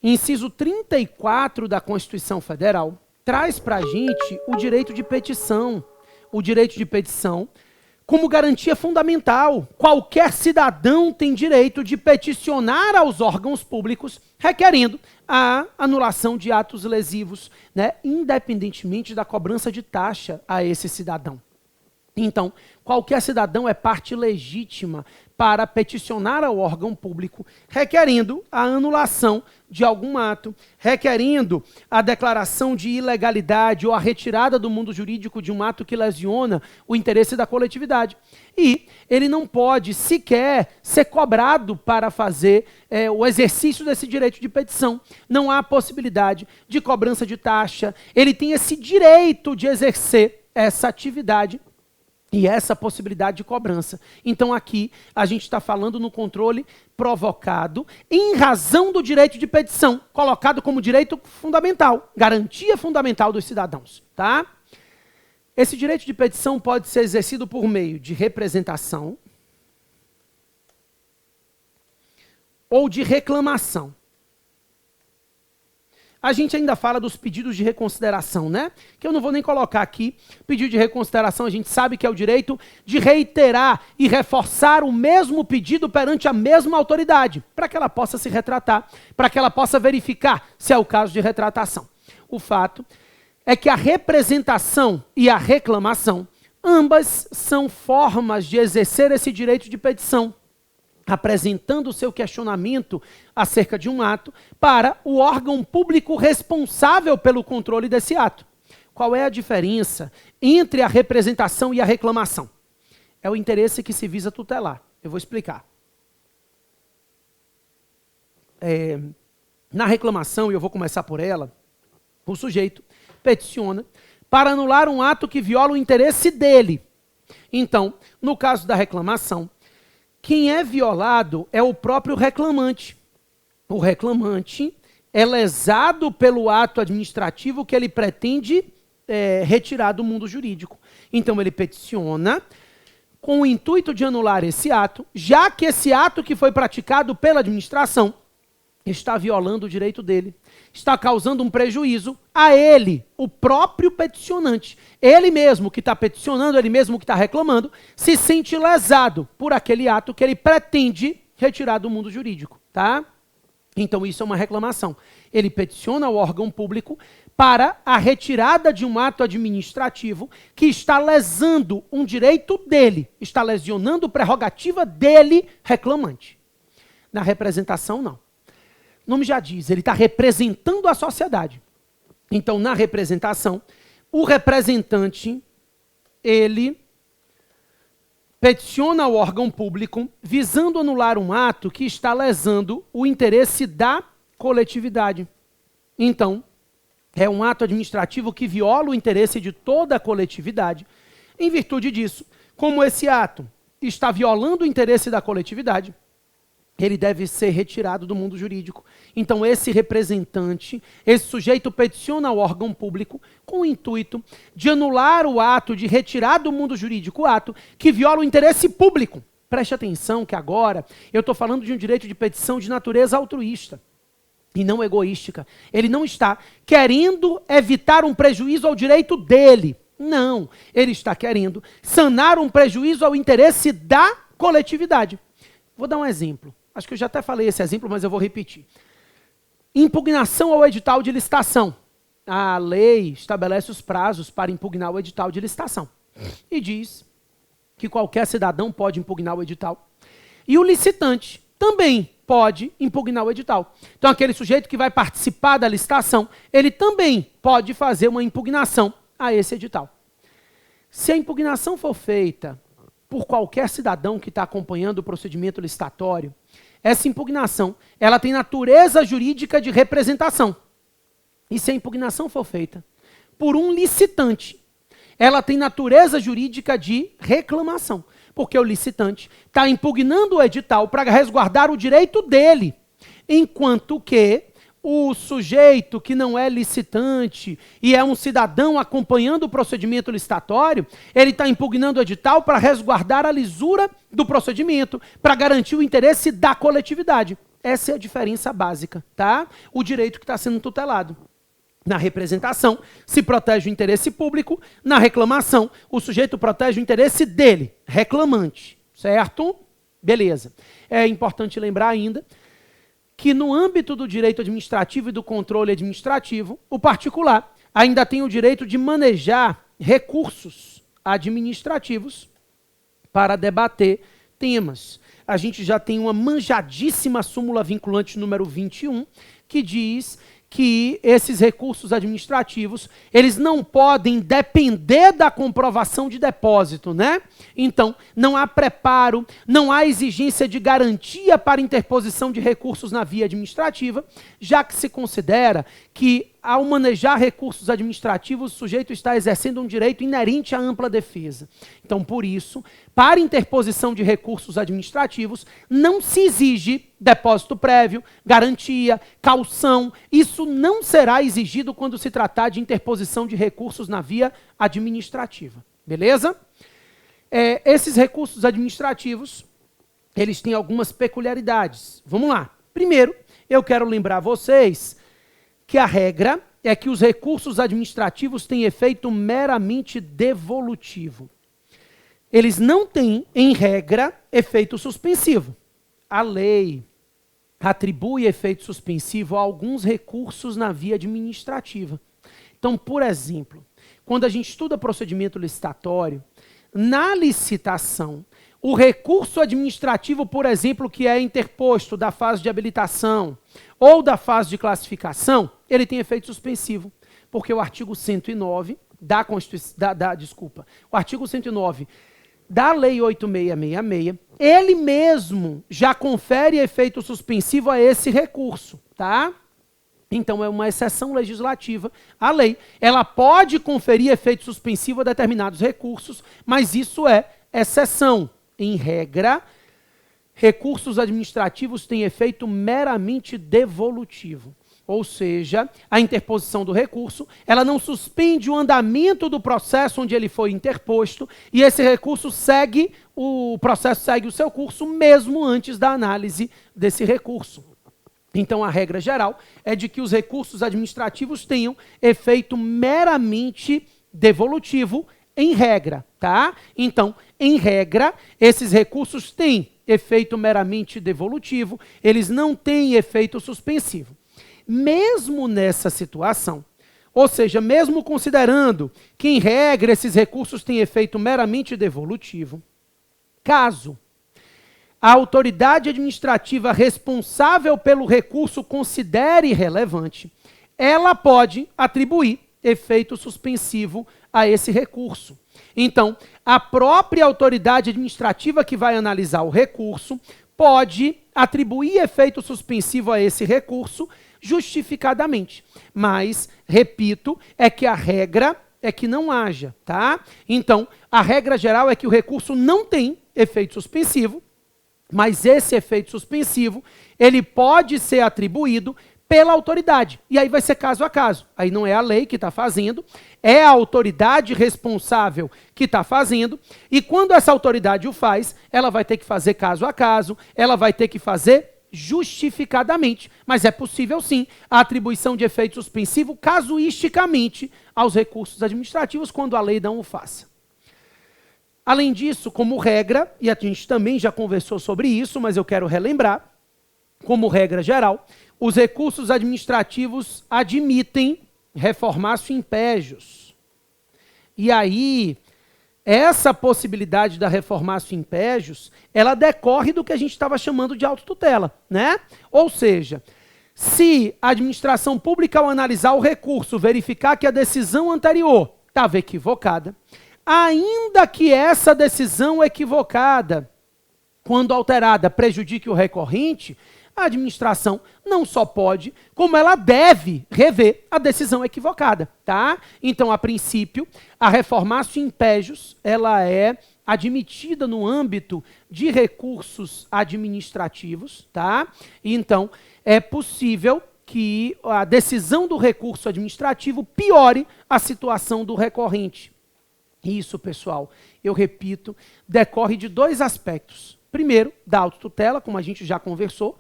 inciso 34 da Constituição Federal, traz para a gente o direito de petição. O direito de petição como garantia fundamental. Qualquer cidadão tem direito de peticionar aos órgãos públicos requerendo a anulação de atos lesivos, né, independentemente da cobrança de taxa a esse cidadão. Então, qualquer cidadão é parte legítima para peticionar ao órgão público requerendo a anulação de algum ato, requerendo a declaração de ilegalidade ou a retirada do mundo jurídico de um ato que lesiona o interesse da coletividade. E ele não pode sequer ser cobrado para fazer o exercício desse direito de petição. Não há possibilidade de cobrança de taxa. Ele tem esse direito de exercer essa atividade e essa possibilidade de cobrança. Então aqui a gente está falando no controle provocado em razão do direito de petição, colocado como direito fundamental, garantia fundamental dos cidadãos. Tá? Esse direito de petição pode ser exercido por meio de representação ou de reclamação. A gente ainda fala dos pedidos de reconsideração, né? Que eu não vou nem colocar aqui. Pedido de reconsideração, a gente sabe que é o direito de reiterar e reforçar o mesmo pedido perante a mesma autoridade, para que ela possa se retratar, para que ela possa verificar se é o caso de retratação. O fato é que a representação e a reclamação, ambas são formas de exercer esse direito de petição, apresentando o seu questionamento acerca de um ato para o órgão público responsável pelo controle desse ato. Qual é a diferença entre a representação e a reclamação? É o interesse que se visa tutelar. Eu vou explicar. Na reclamação, e eu vou começar por ela, o sujeito peticiona para anular um ato que viola o interesse dele. Então, no caso da reclamação, quem é violado é o próprio reclamante. O reclamante é lesado pelo ato administrativo que ele pretende retirar do mundo jurídico. Então ele peticiona com o intuito de anular esse ato, já que esse ato que foi praticado pela administração está violando o direito dele, está causando um prejuízo a ele, o próprio peticionante. Ele mesmo que está peticionando, ele mesmo que está reclamando, se sente lesado por aquele ato que ele pretende retirar do mundo jurídico. Tá? Então isso é uma reclamação. Ele peticiona ao órgão público para a retirada de um ato administrativo que está lesando um direito dele, está lesionando prerrogativa dele, reclamante. Na representação, não. O nome já diz, ele está representando a sociedade. Então, na representação, o representante, ele peticiona ao órgão público visando anular um ato que está lesando o interesse da coletividade. Então, é um ato administrativo que viola o interesse de toda a coletividade. Em virtude disso, como esse ato está violando o interesse da coletividade, ele deve ser retirado do mundo jurídico. Então esse representante, esse sujeito peticiona ao órgão público com o intuito de anular o ato, de retirar do mundo jurídico o ato que viola o interesse público. Preste atenção que agora eu estou falando de um direito de petição de natureza altruísta e não egoística. Ele não está querendo evitar um prejuízo ao direito dele. Não, ele está querendo sanar um prejuízo ao interesse da coletividade. Vou dar um exemplo. Acho que eu já até falei esse exemplo, mas eu vou repetir. Impugnação ao edital de licitação. A lei estabelece os prazos para impugnar o edital de licitação. E diz que qualquer cidadão pode impugnar o edital. E o licitante também pode impugnar o edital. Então aquele sujeito que vai participar da licitação, ele também pode fazer uma impugnação a esse edital. Se a impugnação for feita por qualquer cidadão que está acompanhando o procedimento licitatório, essa impugnação, ela tem natureza jurídica de representação. E se a impugnação for feita por um licitante, ela tem natureza jurídica de reclamação, porque o licitante está impugnando o edital para resguardar o direito dele, enquanto que o sujeito que não é licitante e é um cidadão acompanhando o procedimento licitatório, ele está impugnando o edital para resguardar a lisura do procedimento, para garantir o interesse da coletividade. Essa é a diferença básica, tá? O direito que está sendo tutelado. Na representação, se protege o interesse público. Na reclamação, o sujeito protege o interesse dele, reclamante, certo? Beleza. É importante lembrar ainda que no âmbito do direito administrativo e do controle administrativo, o particular ainda tem o direito de manejar recursos administrativos para debater temas. A gente já tem uma manjadíssima súmula vinculante número 21, que diz que esses recursos administrativos, eles não podem depender da comprovação de depósito, né? Então, não há preparo, não há exigência de garantia para interposição de recursos na via administrativa, já que se considera que, ao manejar recursos administrativos, o sujeito está exercendo um direito inerente à ampla defesa. Então, por isso, para interposição de recursos administrativos, não se exige depósito prévio, garantia, caução. Isso não será exigido quando se tratar de interposição de recursos na via administrativa. Beleza? Esses recursos administrativos, eles têm algumas peculiaridades. Vamos lá. Primeiro, eu quero lembrar vocês que a regra é que os recursos administrativos têm efeito meramente devolutivo. Eles não têm, em regra, efeito suspensivo. A lei atribui efeito suspensivo a alguns recursos na via administrativa. Então, por exemplo, quando a gente estuda procedimento licitatório, na licitação, o recurso administrativo, por exemplo, que é interposto da fase de habilitação ou da fase de classificação, ele tem efeito suspensivo, porque o artigo 109 o artigo 109 da Lei 8666, ele mesmo já confere efeito suspensivo a esse recurso, tá? Então, é uma exceção legislativa. A lei, ela pode conferir efeito suspensivo a determinados recursos, mas isso é exceção. Em regra, recursos administrativos têm efeito meramente devolutivo. Ou seja, a interposição do recurso, ela não suspende o andamento do processo onde ele foi interposto e esse recurso segue, o processo segue o seu curso mesmo antes da análise desse recurso. Então, a regra geral é de que os recursos administrativos tenham efeito meramente devolutivo, em regra, tá? Então, em regra, esses recursos têm efeito meramente devolutivo, eles não têm efeito suspensivo. Mesmo nessa situação, ou seja, mesmo considerando que, em regra, esses recursos têm efeito meramente devolutivo, caso a autoridade administrativa responsável pelo recurso considere relevante, ela pode atribuir efeito suspensivo a esse recurso. Então, a própria autoridade administrativa que vai analisar o recurso pode atribuir efeito suspensivo a esse recurso justificadamente. Mas, repito, é que a regra é que não haja, tá? Então, a regra geral é que o recurso não tem efeito suspensivo, mas esse efeito suspensivo, ele pode ser atribuído pela autoridade. E aí vai ser caso a caso. Aí não é a lei que está fazendo, é a autoridade responsável que está fazendo. E quando essa autoridade o faz, ela vai ter que fazer caso a caso, ela vai ter que fazer justificadamente. Mas é possível, sim, a atribuição de efeito suspensivo casuisticamente aos recursos administrativos, quando a lei não o faça. Além disso, como regra, e a gente também já conversou sobre isso, mas eu quero relembrar, como regra geral, os recursos administrativos admitem reformatio impégios. E aí, essa possibilidade da reformatio impégios, ela decorre do que a gente estava chamando de autotutela, né? Ou seja, se a administração pública, ao analisar o recurso, verificar que a decisão anterior estava equivocada, ainda que essa decisão equivocada, quando alterada, prejudique o recorrente, a administração não só pode, como ela deve rever a decisão equivocada, tá? Então, a princípio, a reformatio in pejus, ela é admitida no âmbito de recursos administrativos, tá? Então, é possível que a decisão do recurso administrativo piore a situação do recorrente. Isso, pessoal, eu repito, decorre de dois aspectos. Primeiro, da autotutela, como a gente já conversou.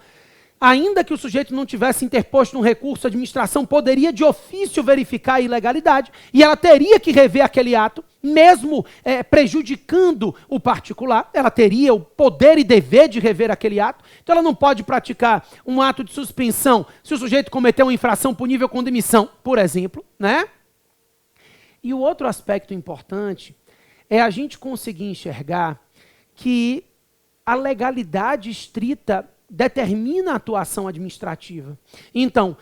Ainda que o sujeito não tivesse interposto um recurso, a administração poderia de ofício verificar a ilegalidade e ela teria que rever aquele ato, mesmo prejudicando o particular, ela teria o poder e dever de rever aquele ato. Então ela não pode praticar um ato de suspensão se o sujeito cometeu uma infração punível com demissão, por exemplo, né? E o outro aspecto importante é a gente conseguir enxergar que a legalidade estrita determina a atuação administrativa. Então,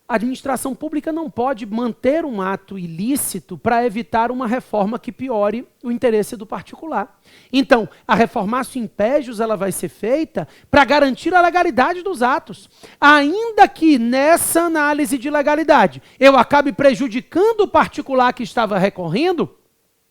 a administração pública não pode manter um ato ilícito para evitar uma reforma que piore o interesse do particular. Então, a reformatio in pejus ela vai ser feita para garantir a legalidade dos atos. Ainda que nessa análise de legalidade eu acabe prejudicando o particular que estava recorrendo,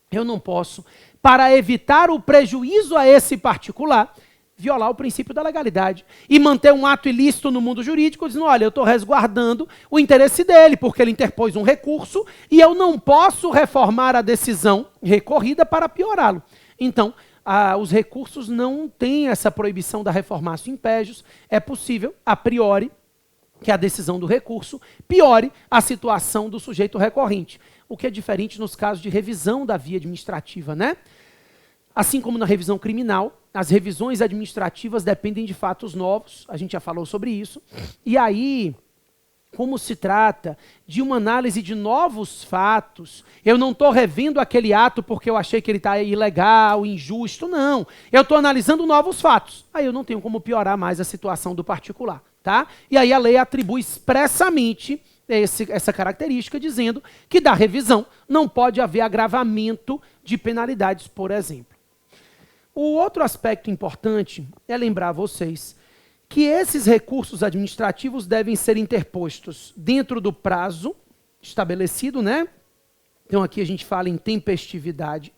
eu não posso, para evitar o prejuízo a esse particular, violar o princípio da legalidade e manter um ato ilícito no mundo jurídico, dizendo, olha, eu estou resguardando o interesse dele, porque ele interpôs um recurso e eu não posso reformar a decisão recorrida para piorá-lo. Então, os recursos não têm essa proibição da reformatio in pejus, é possível, a priori, que a decisão do recurso piore a situação do sujeito recorrente, o que é diferente nos casos de revisão da via administrativa, né? Assim como na revisão criminal, as revisões administrativas dependem de fatos novos, a gente já falou sobre isso, e aí, como se trata de uma análise de novos fatos, eu não estou revendo aquele ato porque eu achei que ele está ilegal, injusto, não. Eu estou analisando novos fatos, aí eu não tenho como piorar mais a situação do particular, tá? E aí a lei atribui expressamente essa característica, dizendo que da revisão não pode haver agravamento de penalidades, por exemplo. O outro aspecto importante é lembrar a vocês que esses recursos administrativos devem ser interpostos dentro do prazo estabelecido, né? Então aqui a gente fala em tempestividade.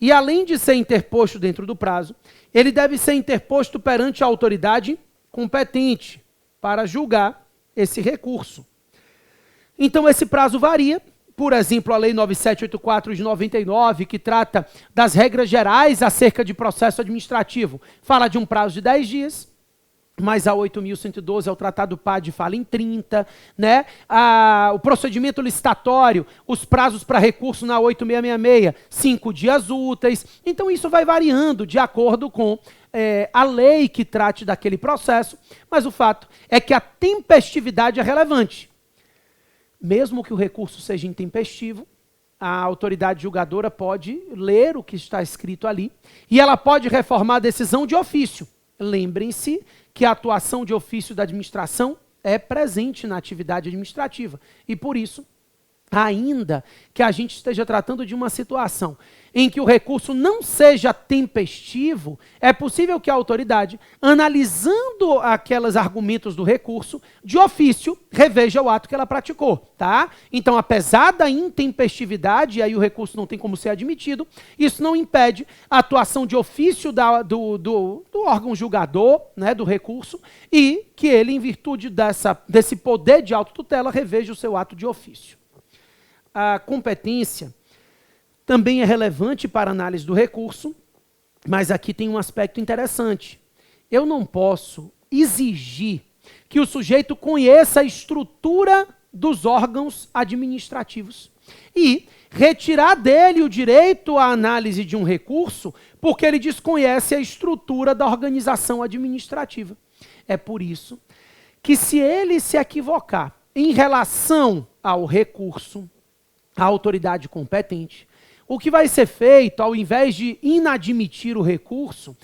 E além de ser interposto dentro do prazo, ele deve ser interposto perante a autoridade competente para julgar esse recurso. Então esse prazo varia. Por exemplo, a Lei 9784 de 99, que trata das regras gerais acerca de processo administrativo, fala de um prazo de 10 dias, mas a 8.112 é o Tratado PAD, fala em 30, né? O procedimento licitatório, os prazos para recurso na 8666, 5 dias úteis. Então isso vai variando de acordo com a lei que trate daquele processo, mas o fato é que a tempestividade é relevante. Mesmo que o recurso seja intempestivo, a autoridade julgadora pode ler o que está escrito ali e ela pode reformar a decisão de ofício. Lembrem-se que a atuação de ofício da administração é presente na atividade administrativa e, por isso, ainda que a gente esteja tratando de uma situação em que o recurso não seja tempestivo, é possível que a autoridade, analisando aqueles argumentos do recurso, de ofício, reveja o ato que ela praticou, tá? Então, apesar da intempestividade, e aí o recurso não tem como ser admitido, isso não impede a atuação de ofício do órgão julgador, né, do recurso, e que ele, em virtude desse poder de autotutela, reveja o seu ato de ofício. A competência também é relevante para a análise do recurso, mas aqui tem um aspecto interessante. Eu não posso exigir que o sujeito conheça a estrutura dos órgãos administrativos e retirar dele o direito à análise de um recurso porque ele desconhece a estrutura da organização administrativa. É por isso que, se ele se equivocar em relação ao recurso, à autoridade competente, o que vai ser feito, ao invés de inadmitir o recurso,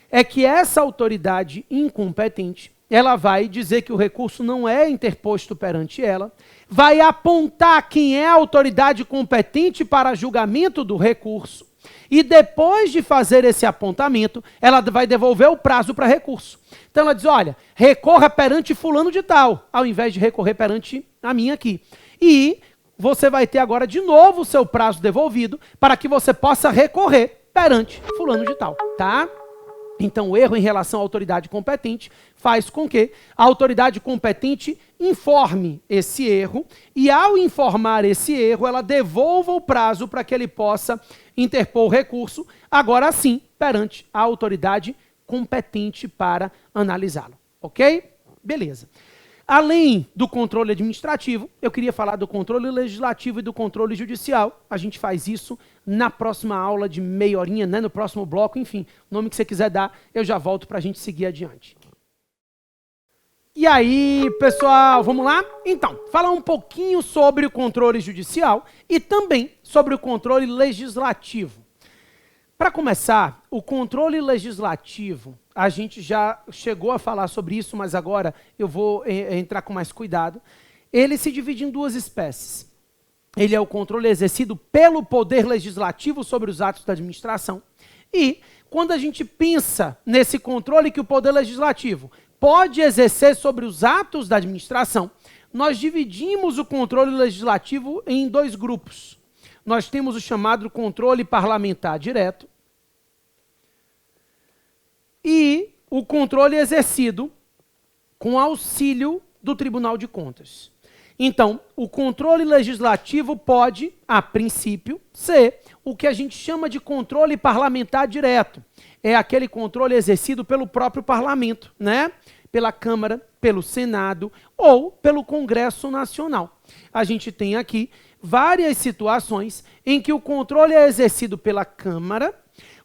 é que essa autoridade incompetente, ela vai dizer que o recurso não é interposto perante ela, vai apontar quem é a autoridade competente para julgamento do recurso, E depois de fazer esse apontamento, ela vai devolver o prazo para recurso. Então ela diz, olha, recorra perante fulano de tal, ao invés de recorrer perante a minha aqui. E você vai ter agora de novo o seu prazo devolvido para que você possa recorrer perante fulano de tal, tá? Então, o erro em relação à autoridade competente faz com que a autoridade competente informe esse erro e, ao informar esse erro, ela devolva o prazo para que ele possa interpor o recurso, agora sim, perante a autoridade competente para analisá-lo. Ok? Beleza. Além do controle administrativo, eu queria falar do controle legislativo e do controle judicial. A gente faz isso na próxima aula de meia horinha, né? No próximo bloco, enfim, o nome que você quiser dar, eu já volto para a gente seguir adiante. E aí, pessoal, vamos lá? Então, falar um pouquinho sobre o controle judicial e também sobre o controle legislativo. Para começar, o controle legislativo, a gente já chegou a falar sobre isso, mas agora eu vou entrar com mais cuidado. Ele se divide em duas espécies. Ele é o controle exercido pelo poder legislativo sobre os atos da administração. E quando a gente pensa nesse controle que o poder legislativo pode exercer sobre os atos da administração, nós dividimos o controle legislativo em dois grupos. Nós temos o chamado controle parlamentar direto e o controle exercido com auxílio do Tribunal de Contas. Então, o controle legislativo pode, a princípio, ser o que a gente chama de controle parlamentar direto. É aquele controle exercido pelo próprio parlamento, né? Pela Câmara, pelo Senado ou pelo Congresso Nacional. A gente tem aqui várias situações em que o controle é exercido pela Câmara,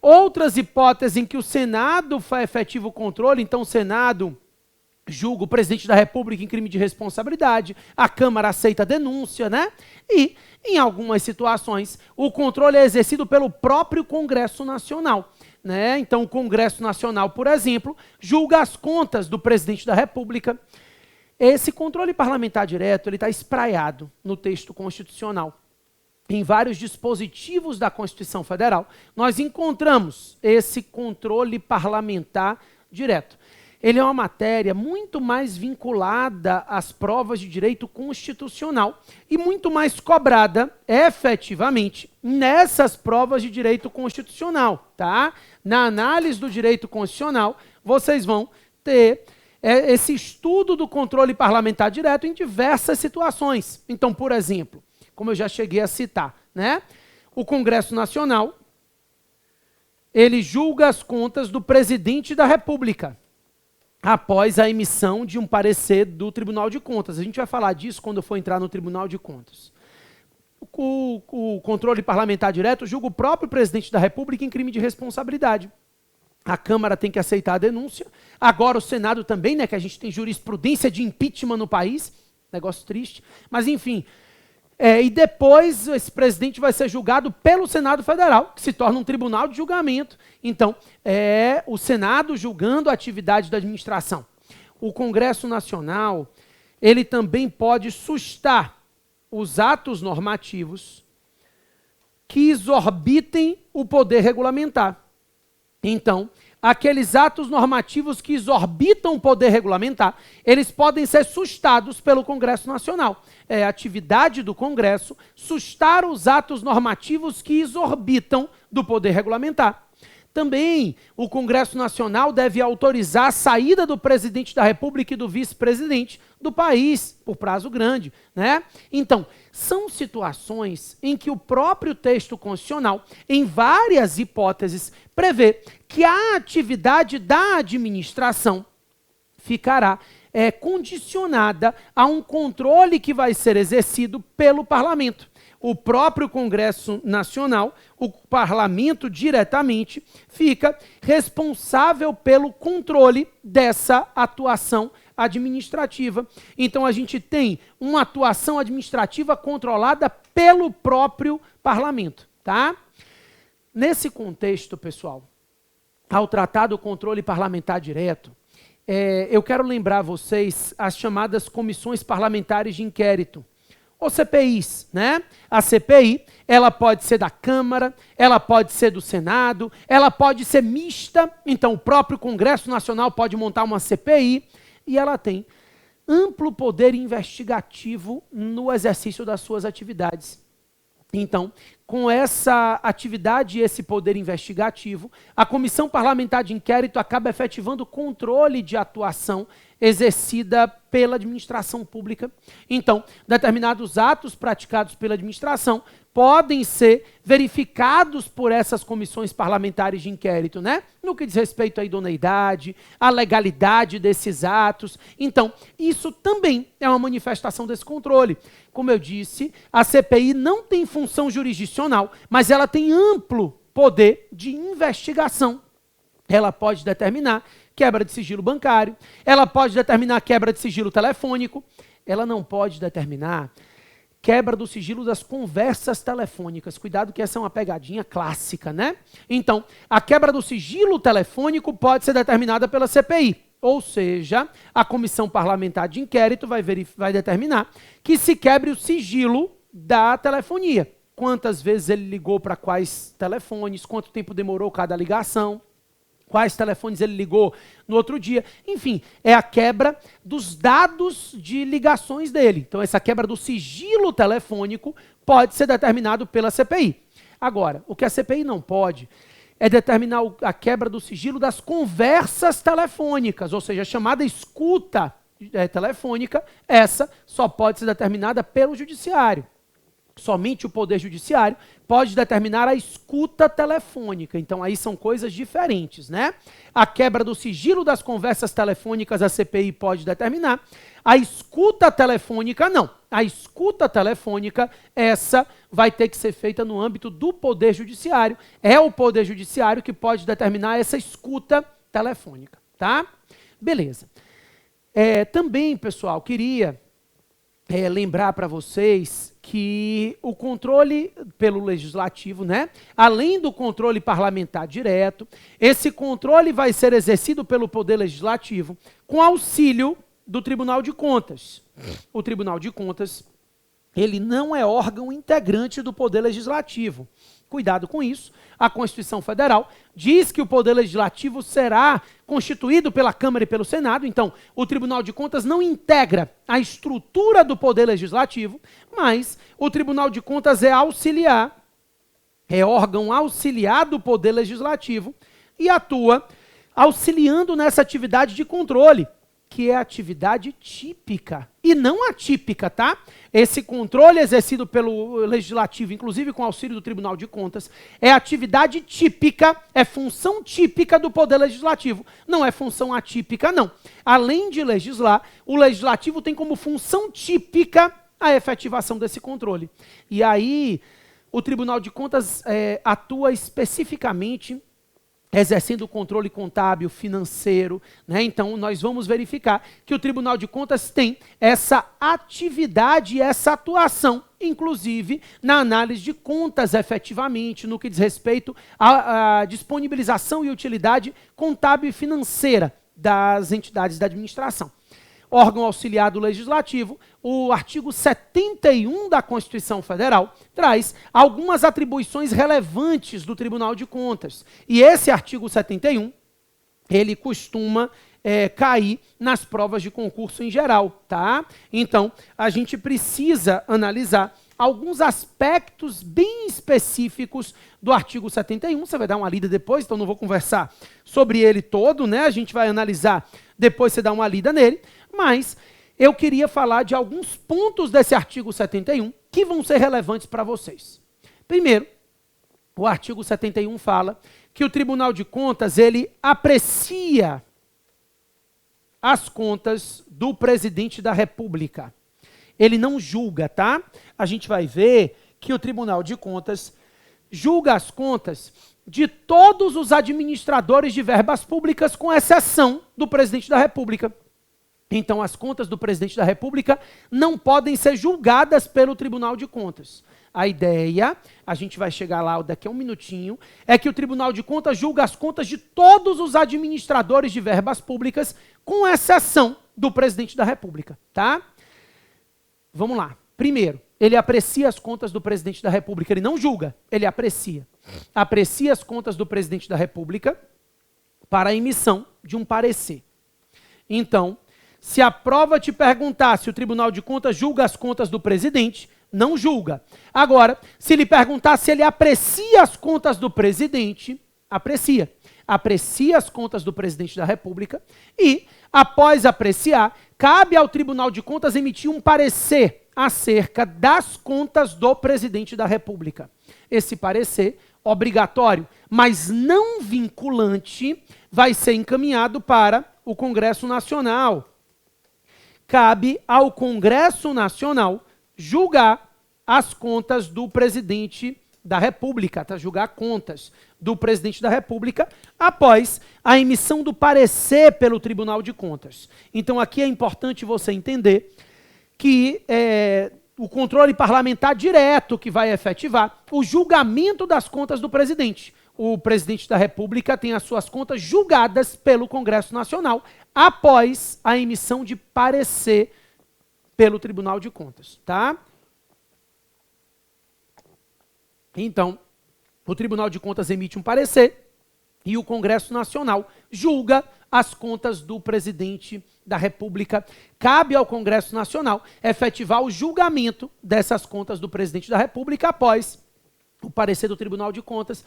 outras hipóteses em que o Senado faz efetivo controle, então o Senado julga o presidente da República em crime de responsabilidade, a Câmara aceita a denúncia, né? E, em algumas situações, o controle é exercido pelo próprio Congresso Nacional, né? Então, o Congresso Nacional, por exemplo, julga as contas do presidente da República. Esse controle parlamentar direto, ele está espraiado no texto constitucional. Em vários dispositivos da Constituição Federal, nós encontramos esse controle parlamentar direto. Ele é uma matéria muito mais vinculada às provas de direito constitucional e muito mais cobrada, efetivamente, nessas provas de direito constitucional, tá? Na análise do direito constitucional, vocês vão ter esse estudo do controle parlamentar direto em diversas situações. Então, por exemplo, como eu já cheguei a citar, né? O Congresso Nacional, ele julga as contas do presidente da República, após a emissão de um parecer do Tribunal de Contas. A gente vai falar disso quando eu for entrar no Tribunal de Contas. O controle parlamentar direto julga o próprio presidente da República em crime de responsabilidade. A Câmara tem que aceitar a denúncia. Agora o Senado também, né, que a gente tem jurisprudência de impeachment no país. Negócio triste. Mas, enfim. E depois esse presidente vai ser julgado pelo Senado Federal, que se torna um tribunal de julgamento. Então, é o Senado julgando a atividade da administração. O Congresso Nacional, ele também pode sustar os atos normativos que exorbitem o poder regulamentar. Então, aqueles atos normativos que exorbitam o poder regulamentar, eles podem ser sustados pelo Congresso Nacional. É a atividade do Congresso sustar os atos normativos que exorbitam do poder regulamentar. Também o Congresso Nacional deve autorizar a saída do presidente da República e do vice-presidente do país, por prazo grande, né? Então, são situações em que o próprio texto constitucional, em várias hipóteses, prevê que a atividade da administração ficará condicionada a um controle que vai ser exercido pelo parlamento. O próprio Congresso Nacional, o parlamento diretamente, fica responsável pelo controle dessa atuação administrativa. Então, a gente tem uma atuação administrativa controlada pelo próprio parlamento, tá? Nesse contexto, pessoal, ao tratar do controle parlamentar direto, eu quero lembrar vocês as chamadas comissões parlamentares de inquérito, ou CPIs, né? A CPI, ela pode ser da Câmara, ela pode ser do Senado, ela pode ser mista, então o próprio Congresso Nacional pode montar uma CPI e ela tem amplo poder investigativo no exercício das suas atividades. Então, com essa atividade e esse poder investigativo, a Comissão Parlamentar de Inquérito acaba efetivando o controle de atuação exercida pela administração pública. Então, determinados atos praticados pela administração podem ser verificados por essas comissões parlamentares de inquérito, né? No que diz respeito à idoneidade, à legalidade desses atos. Então, isso também é uma manifestação desse controle. Como eu disse, a CPI não tem função jurisdicional, mas ela tem amplo poder de investigação. Ela pode determinar quebra de sigilo bancário, ela pode determinar quebra de sigilo telefônico, ela não pode determinar quebra do sigilo das conversas telefônicas. Cuidado que essa é uma pegadinha clássica, né? Então, a quebra do sigilo telefônico pode ser determinada pela CPI, ou seja, a Comissão Parlamentar de Inquérito vai determinar que se quebre o sigilo da telefonia. Quantas vezes ele ligou para quais telefones, quanto tempo demorou cada ligação, quais telefones ele ligou no outro dia. Enfim, é a quebra dos dados de ligações dele. Então, essa quebra do sigilo telefônico pode ser determinado pela CPI. Agora, o que a CPI não pode é determinar a quebra do sigilo das conversas telefônicas, ou seja, a chamada escuta telefônica, essa só pode ser determinada pelo judiciário. Somente o Poder Judiciário pode determinar a escuta telefônica. Então, aí são coisas diferentes, né? A quebra do sigilo das conversas telefônicas a CPI pode determinar. A escuta telefônica, não. A escuta telefônica, essa vai ter que ser feita no âmbito do Poder Judiciário. É o Poder Judiciário que pode determinar essa escuta telefônica, tá? Beleza. Também, pessoal, queria lembrar para vocês que o controle pelo Legislativo, né, além do controle parlamentar direto, esse controle vai ser exercido pelo Poder Legislativo com auxílio do Tribunal de Contas. O Tribunal de Contas, ele não é órgão integrante do Poder Legislativo. Cuidado com isso. A Constituição Federal diz que o Poder Legislativo será constituído pela Câmara e pelo Senado. Então, o Tribunal de Contas não integra a estrutura do Poder Legislativo, mas o Tribunal de Contas é auxiliar, é órgão auxiliar do Poder Legislativo e atua auxiliando nessa atividade de controle, que é a atividade típica e não atípica, tá? Esse controle exercido pelo Legislativo, inclusive com auxílio do Tribunal de Contas, é atividade típica, é função típica do Poder Legislativo. Não é função atípica, não. Além de legislar, o Legislativo tem como função típica a efetivação desse controle. E aí, o Tribunal de Contas atua especificamente exercendo o controle contábil, financeiro, né? Então, nós vamos verificar que o Tribunal de Contas tem essa atividade e essa atuação, inclusive na análise de contas efetivamente, no que diz respeito à disponibilização e utilidade contábil e financeira das entidades da administração. Órgão auxiliar do Legislativo, o artigo 71 da Constituição Federal traz algumas atribuições relevantes do Tribunal de Contas. E esse artigo 71, ele costuma cair nas provas de concurso em geral, tá? Então, a gente precisa analisar alguns aspectos bem específicos do artigo 71, você vai dar uma lida depois, então não vou conversar sobre ele todo, né? A gente vai analisar, depois você dá uma lida nele, mas eu queria falar de alguns pontos desse artigo 71 que vão ser relevantes para vocês. Primeiro, o artigo 71 fala que o Tribunal de Contas, ele aprecia as contas do presidente da República. Ele não julga, tá? A gente vai ver que o Tribunal de Contas julga as contas de todos os administradores de verbas públicas, com exceção do presidente da República. Então, as contas do presidente da República não podem ser julgadas pelo Tribunal de Contas. A ideia, a gente vai chegar lá daqui a um minutinho, é que o Tribunal de Contas julga as contas de todos os administradores de verbas públicas, com exceção do presidente da República, tá? Vamos lá. Primeiro, ele aprecia as contas do presidente da República, ele não julga, ele aprecia. Aprecia as contas do presidente da República para a emissão de um parecer. Então, se a prova te perguntar se o Tribunal de Contas julga as contas do presidente, não julga. Agora, se lhe perguntar se ele aprecia as contas do presidente, aprecia. Aprecia as contas do presidente da República e, após apreciar, cabe ao Tribunal de Contas emitir um parecer acerca das contas do presidente da República. Esse parecer, obrigatório, mas não vinculante, vai ser encaminhado para o Congresso Nacional. Cabe ao Congresso Nacional julgar as contas do presidente da República, tá? Julgar contas do presidente da República após a emissão do parecer pelo Tribunal de Contas. Então aqui é importante você entender que o controle parlamentar direto que vai efetivar o julgamento das contas do presidente. O presidente da República tem as suas contas julgadas pelo Congresso Nacional após a emissão de parecer pelo Tribunal de Contas, tá? Então, o Tribunal de Contas emite um parecer e o Congresso Nacional julga as contas do presidente da República. Cabe ao Congresso Nacional efetivar o julgamento dessas contas do presidente da República após o parecer do Tribunal de Contas.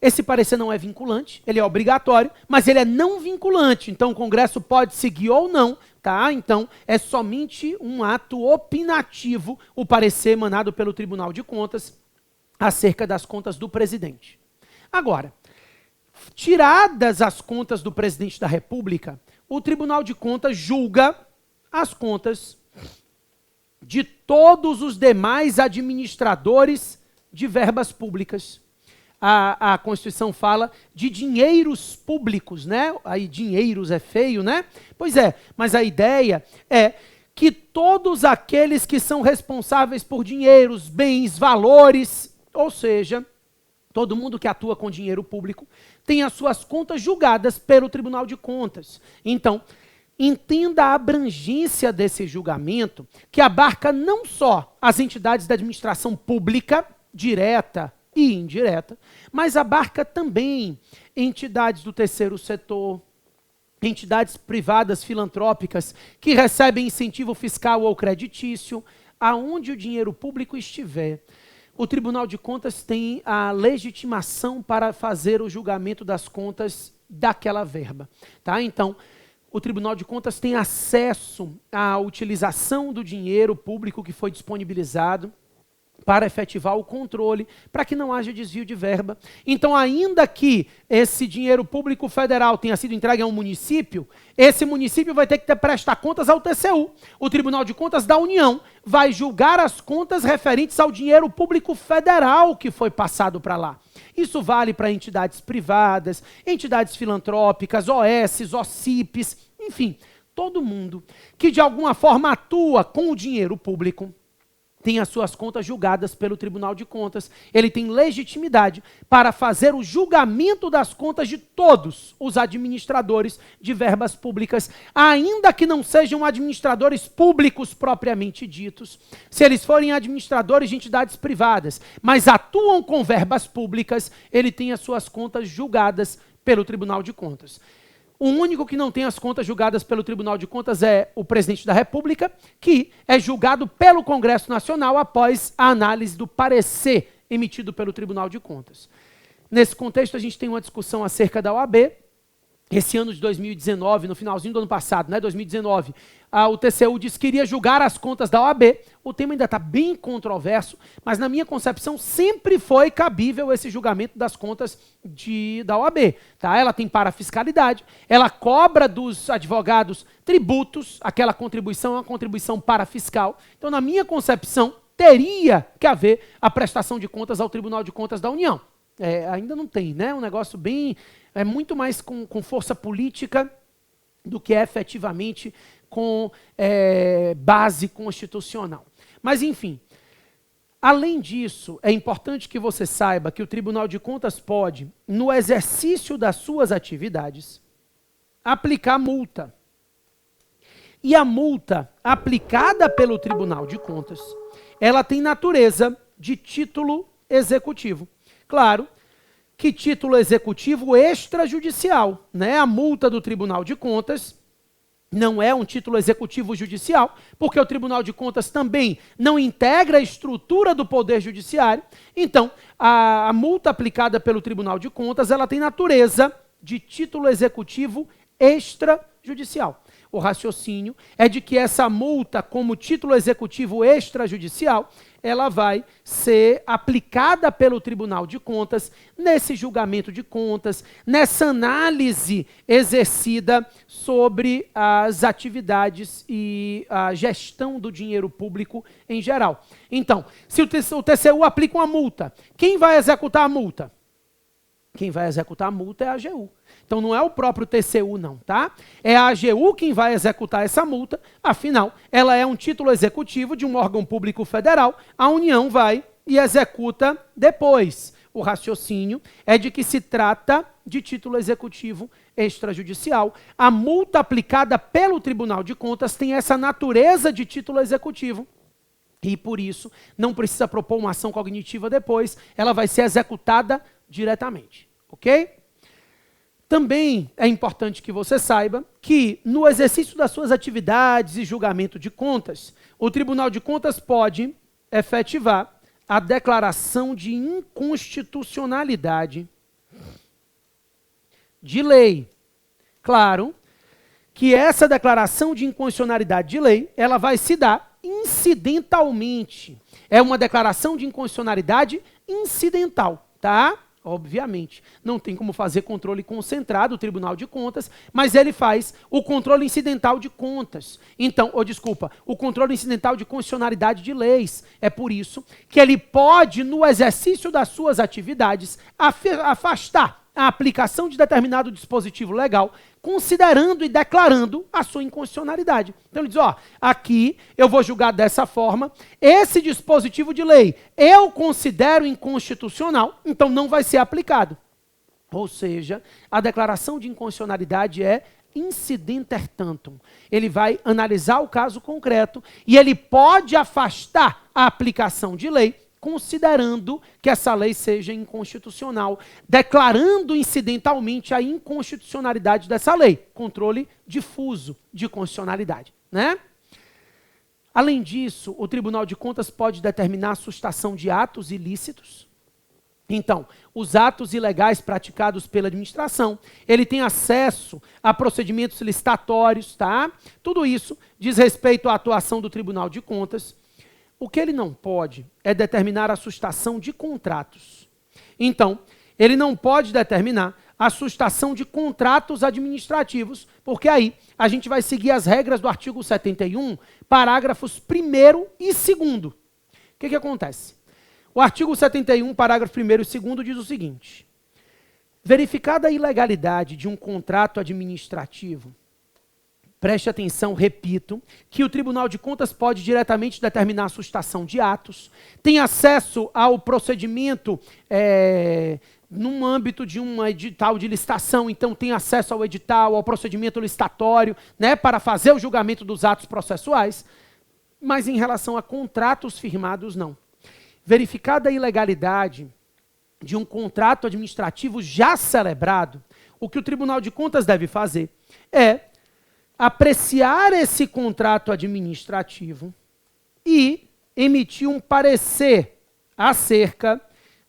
Esse parecer não é vinculante, ele é obrigatório, mas ele é não vinculante, então o Congresso pode seguir ou não, tá? Então é somente um ato opinativo o parecer emanado pelo Tribunal de Contas acerca das contas do presidente. Agora, tiradas as contas do presidente da República, o Tribunal de Contas julga as contas de todos os demais administradores de verbas públicas. A Constituição fala de dinheiros públicos, né? Aí dinheiros é feio, né? Pois é, mas a ideia é que todos aqueles que são responsáveis por dinheiros, bens, valores, ou seja, todo mundo que atua com dinheiro público tem as suas contas julgadas pelo Tribunal de Contas. Então, entenda a abrangência desse julgamento, que abarca não só as entidades da administração pública, direta e indireta, mas abarca também entidades do terceiro setor, entidades privadas filantrópicas que recebem incentivo fiscal ou creditício, aonde o dinheiro público estiver. O Tribunal de Contas tem a legitimação para fazer o julgamento das contas daquela verba, tá? Então, o Tribunal de Contas tem acesso à utilização do dinheiro público que foi disponibilizado para efetivar o controle, para que não haja desvio de verba. Então, ainda que esse dinheiro público federal tenha sido entregue a um município, esse município vai ter que prestar contas ao TCU. O Tribunal de Contas da União vai julgar as contas referentes ao dinheiro público federal que foi passado para lá. Isso vale para entidades privadas, entidades filantrópicas, OS, OCIPs, enfim, todo mundo que de alguma forma atua com o dinheiro público tem as suas contas julgadas pelo Tribunal de Contas. Ele tem legitimidade para fazer o julgamento das contas de todos os administradores de verbas públicas, ainda que não sejam administradores públicos propriamente ditos. Se eles forem administradores de entidades privadas, mas atuam com verbas públicas, ele tem as suas contas julgadas pelo Tribunal de Contas. O único que não tem as contas julgadas pelo Tribunal de Contas é o presidente da República, que é julgado pelo Congresso Nacional após a análise do parecer emitido pelo Tribunal de Contas. Nesse contexto, a gente tem uma discussão acerca da OAB. Esse ano de 2019, no finalzinho do ano passado, né, 2019, o TCU disse que iria julgar as contas da OAB. O tema ainda está bem controverso, mas na minha concepção sempre foi cabível esse julgamento das contas da OAB. Tá? Ela tem parafiscalidade, ela cobra dos advogados tributos, aquela contribuição é uma contribuição parafiscal. Então, na minha concepção, teria que haver a prestação de contas ao Tribunal de Contas da União. Ainda não tem, né? Um negócio bem... É muito mais com força política do que efetivamente com base constitucional. Mas, enfim, além disso, é importante que você saiba que o Tribunal de Contas pode, no exercício das suas atividades, aplicar multa. E a multa aplicada pelo Tribunal de Contas, ela tem natureza de título executivo. Claro que título executivo extrajudicial, né? A multa do Tribunal de Contas não é um título executivo judicial, porque o Tribunal de Contas também não integra a estrutura do Poder Judiciário. Então, a multa aplicada pelo Tribunal de Contas, ela tem natureza de título executivo extrajudicial. O raciocínio é de que essa multa, como título executivo extrajudicial, ela vai ser aplicada pelo Tribunal de Contas nesse julgamento de contas, nessa análise exercida sobre as atividades e a gestão do dinheiro público em geral. Então, se o TCU aplica uma multa, quem vai executar a multa? Quem vai executar a multa é a AGU. Então não é o próprio TCU não, tá? É a AGU quem vai executar essa multa, afinal, ela é um título executivo de um órgão público federal, a União vai e executa depois. O raciocínio é de que se trata de título executivo extrajudicial. A multa aplicada pelo Tribunal de Contas tem essa natureza de título executivo. E por isso, não precisa propor uma ação cognitiva depois, ela vai ser executada diretamente, ok? Também é importante que você saiba que no exercício das suas atividades e julgamento de contas, o Tribunal de Contas pode efetivar a declaração de inconstitucionalidade de lei. Claro que essa declaração de inconstitucionalidade de lei, ela vai se dar incidentalmente. É uma declaração de inconstitucionalidade incidental, tá? Obviamente, não tem como fazer controle concentrado, o Tribunal de Contas, mas ele faz o controle incidental de contas. Então, o controle incidental de constitucionalidade de leis. É por isso que ele pode, no exercício das suas atividades, afastar a aplicação de determinado dispositivo legal, considerando e declarando a sua inconstitucionalidade. Então ele diz, ó, aqui eu vou julgar dessa forma, esse dispositivo de lei eu considero inconstitucional, então não vai ser aplicado. Ou seja, a declaração de inconstitucionalidade é incidenter tantum. Ele vai analisar o caso concreto e ele pode afastar a aplicação de lei, considerando que essa lei seja inconstitucional, declarando incidentalmente a inconstitucionalidade dessa lei. Controle difuso de constitucionalidade, né? Além disso, o Tribunal de Contas pode determinar a sustação de atos ilícitos. Então, os atos ilegais praticados pela administração, ele tem acesso a procedimentos licitatórios, tá? Tudo isso diz respeito à atuação do Tribunal de Contas. O que ele não pode é determinar a sustação de contratos. Então, ele não pode determinar a sustação de contratos administrativos, porque aí a gente vai seguir as regras do artigo 71, parágrafos 1º e 2º. O que acontece? O artigo 71, parágrafo 1º e 2º diz o seguinte: verificada a ilegalidade de um contrato administrativo, preste atenção, repito, que o Tribunal de Contas pode diretamente determinar a sustação de atos, tem acesso ao procedimento num âmbito de um edital de licitação, então tem acesso ao edital, ao procedimento licitatório, né, para fazer o julgamento dos atos processuais, mas em relação a contratos firmados, não. Verificada a ilegalidade de um contrato administrativo já celebrado, o que o Tribunal de Contas deve fazer é apreciar esse contrato administrativo e emitir um parecer acerca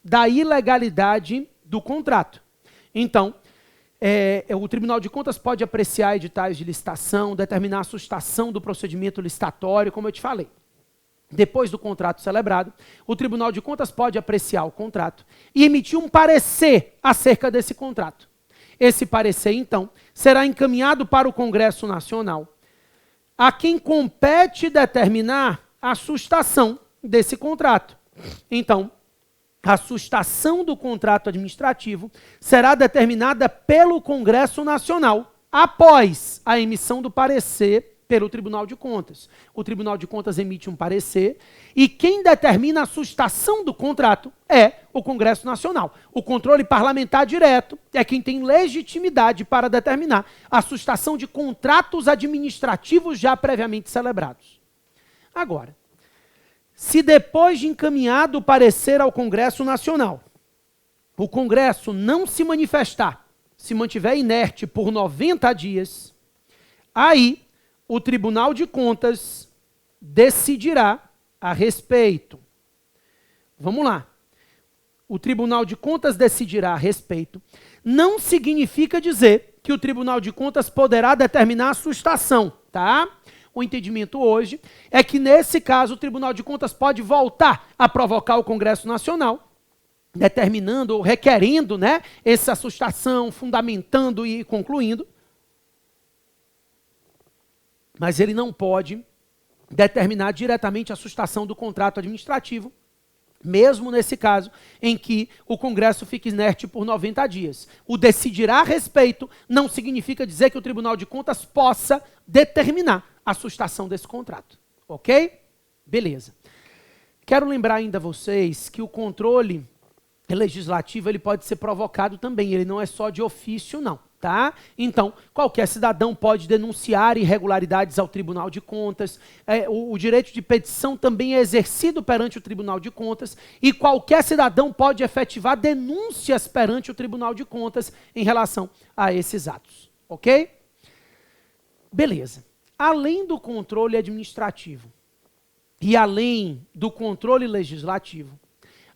da ilegalidade do contrato. Então, o Tribunal de Contas pode apreciar editais de licitação, determinar a sustação do procedimento licitatório, como eu te falei. Depois do contrato celebrado, o Tribunal de Contas pode apreciar o contrato e emitir um parecer acerca desse contrato. Esse parecer, então, será encaminhado para o Congresso Nacional, a quem compete determinar a sustação desse contrato. Então, a sustação do contrato administrativo será determinada pelo Congresso Nacional, após a emissão do parecer pelo Tribunal de Contas. O Tribunal de Contas emite um parecer e quem determina a sustação do contrato é o Congresso Nacional. O controle parlamentar direto é quem tem legitimidade para determinar a sustação de contratos administrativos já previamente celebrados. Agora, se depois de encaminhado o parecer ao Congresso Nacional, o Congresso não se manifestar, se mantiver inerte por 90 dias, aí o Tribunal de Contas decidirá a respeito. Vamos lá. O Tribunal de Contas decidirá a respeito. Não significa dizer que o Tribunal de Contas poderá determinar a sustação, tá? O entendimento hoje é que, nesse caso, o Tribunal de Contas pode voltar a provocar o Congresso Nacional, determinando ou requerendo, né, essa sustação, fundamentando e concluindo. Mas ele não pode determinar diretamente a sustação do contrato administrativo, mesmo nesse caso em que o Congresso fique inerte por 90 dias. O decidirá a respeito não significa dizer que o Tribunal de Contas possa determinar a sustação desse contrato. Ok? Beleza. Quero lembrar ainda a vocês que o controle legislativo ele pode ser provocado também, ele não é só de ofício não, tá? Então, qualquer cidadão pode denunciar irregularidades ao Tribunal de Contas, o direito de petição também é exercido perante o Tribunal de Contas e qualquer cidadão pode efetivar denúncias perante o Tribunal de Contas em relação a esses atos, ok? Beleza. Além do controle administrativo e além do controle legislativo,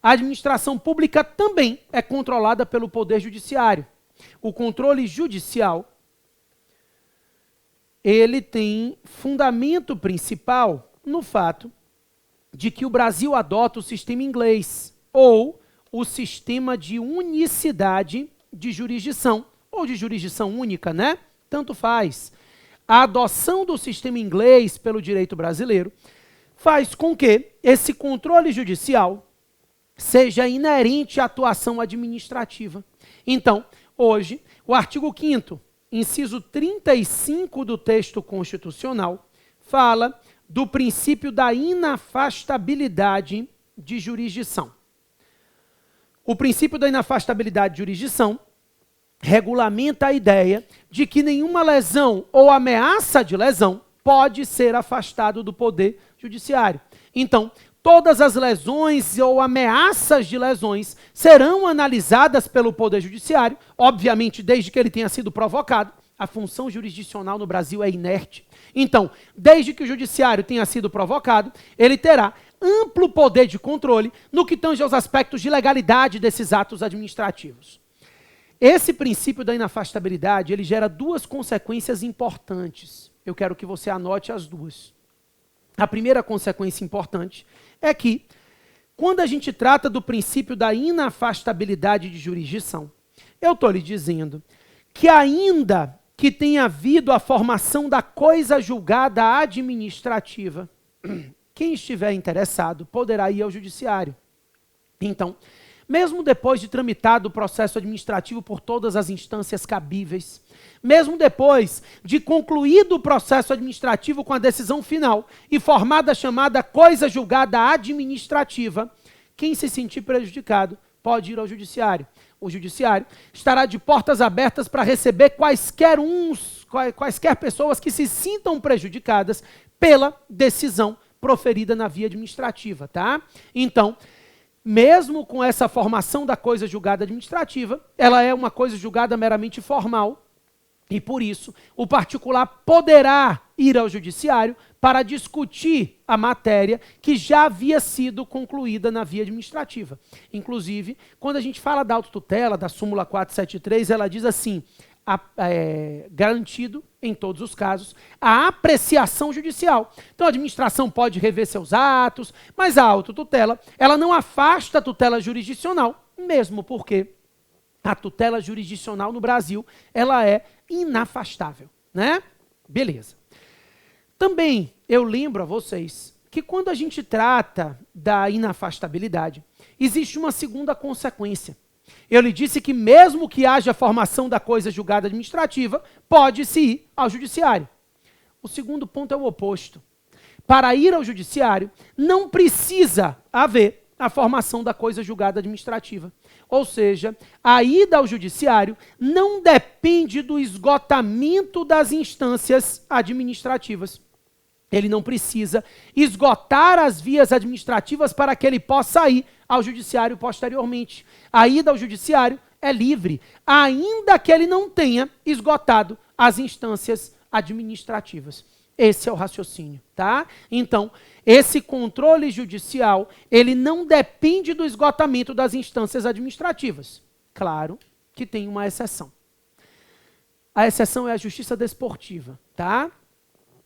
a administração pública também é controlada pelo Poder Judiciário. O controle judicial, ele tem fundamento principal no fato de que o Brasil adota o sistema inglês, ou o sistema de unicidade de jurisdição, ou de jurisdição única, né? Tanto faz. A adoção do sistema inglês pelo direito brasileiro faz com que esse controle judicial seja inerente à atuação administrativa. Então, hoje, o artigo 5º, inciso 35 do texto constitucional, fala do princípio da inafastabilidade de jurisdição. O princípio da inafastabilidade de jurisdição regulamenta a ideia de que nenhuma lesão ou ameaça de lesão pode ser afastado do Poder Judiciário. Então, todas as lesões ou ameaças de lesões serão analisadas pelo Poder Judiciário, obviamente desde que ele tenha sido provocado. A função jurisdicional no Brasil é inerte. Então, desde que o Judiciário tenha sido provocado, ele terá amplo poder de controle no que tange aos aspectos de legalidade desses atos administrativos. Esse princípio da inafastabilidade, ele gera duas consequências importantes. Eu quero que você anote as duas. A primeira consequência importante é que, quando a gente trata do princípio da inafastabilidade de jurisdição, eu estou lhe dizendo que ainda que tenha havido a formação da coisa julgada administrativa, quem estiver interessado poderá ir ao judiciário. Então, mesmo depois de tramitado o processo administrativo por todas as instâncias cabíveis, mesmo depois de concluído o processo administrativo com a decisão final e formada a chamada coisa julgada administrativa, quem se sentir prejudicado pode ir ao judiciário. O judiciário estará de portas abertas para receber quaisquer pessoas que se sintam prejudicadas pela decisão proferida na via administrativa, tá? Então, mesmo com essa formação da coisa julgada administrativa, ela é uma coisa julgada meramente formal e, por isso, o particular poderá ir ao judiciário para discutir a matéria que já havia sido concluída na via administrativa. Inclusive, quando a gente fala da autotutela, da súmula 473, ela diz assim, garantido, em todos os casos, a apreciação judicial. Então, a administração pode rever seus atos, mas a autotutela, ela não afasta a tutela jurisdicional, mesmo porque a tutela jurisdicional no Brasil, ela é inafastável, né? Beleza. Também, eu lembro a vocês que quando a gente trata da inafastabilidade, existe uma segunda consequência. Eu lhe disse que mesmo que haja formação da coisa julgada administrativa, pode-se ir ao judiciário. O segundo ponto é o oposto. Para ir ao judiciário, não precisa haver a formação da coisa julgada administrativa. Ou seja, a ida ao judiciário não depende do esgotamento das instâncias administrativas. Ele não precisa esgotar as vias administrativas para que ele possa ir ao judiciário posteriormente. A ida ao judiciário é livre, ainda que ele não tenha esgotado as instâncias administrativas. Esse é o raciocínio, tá? Então, esse controle judicial, ele não depende do esgotamento das instâncias administrativas. Claro que tem uma exceção. A exceção é a justiça desportiva, tá?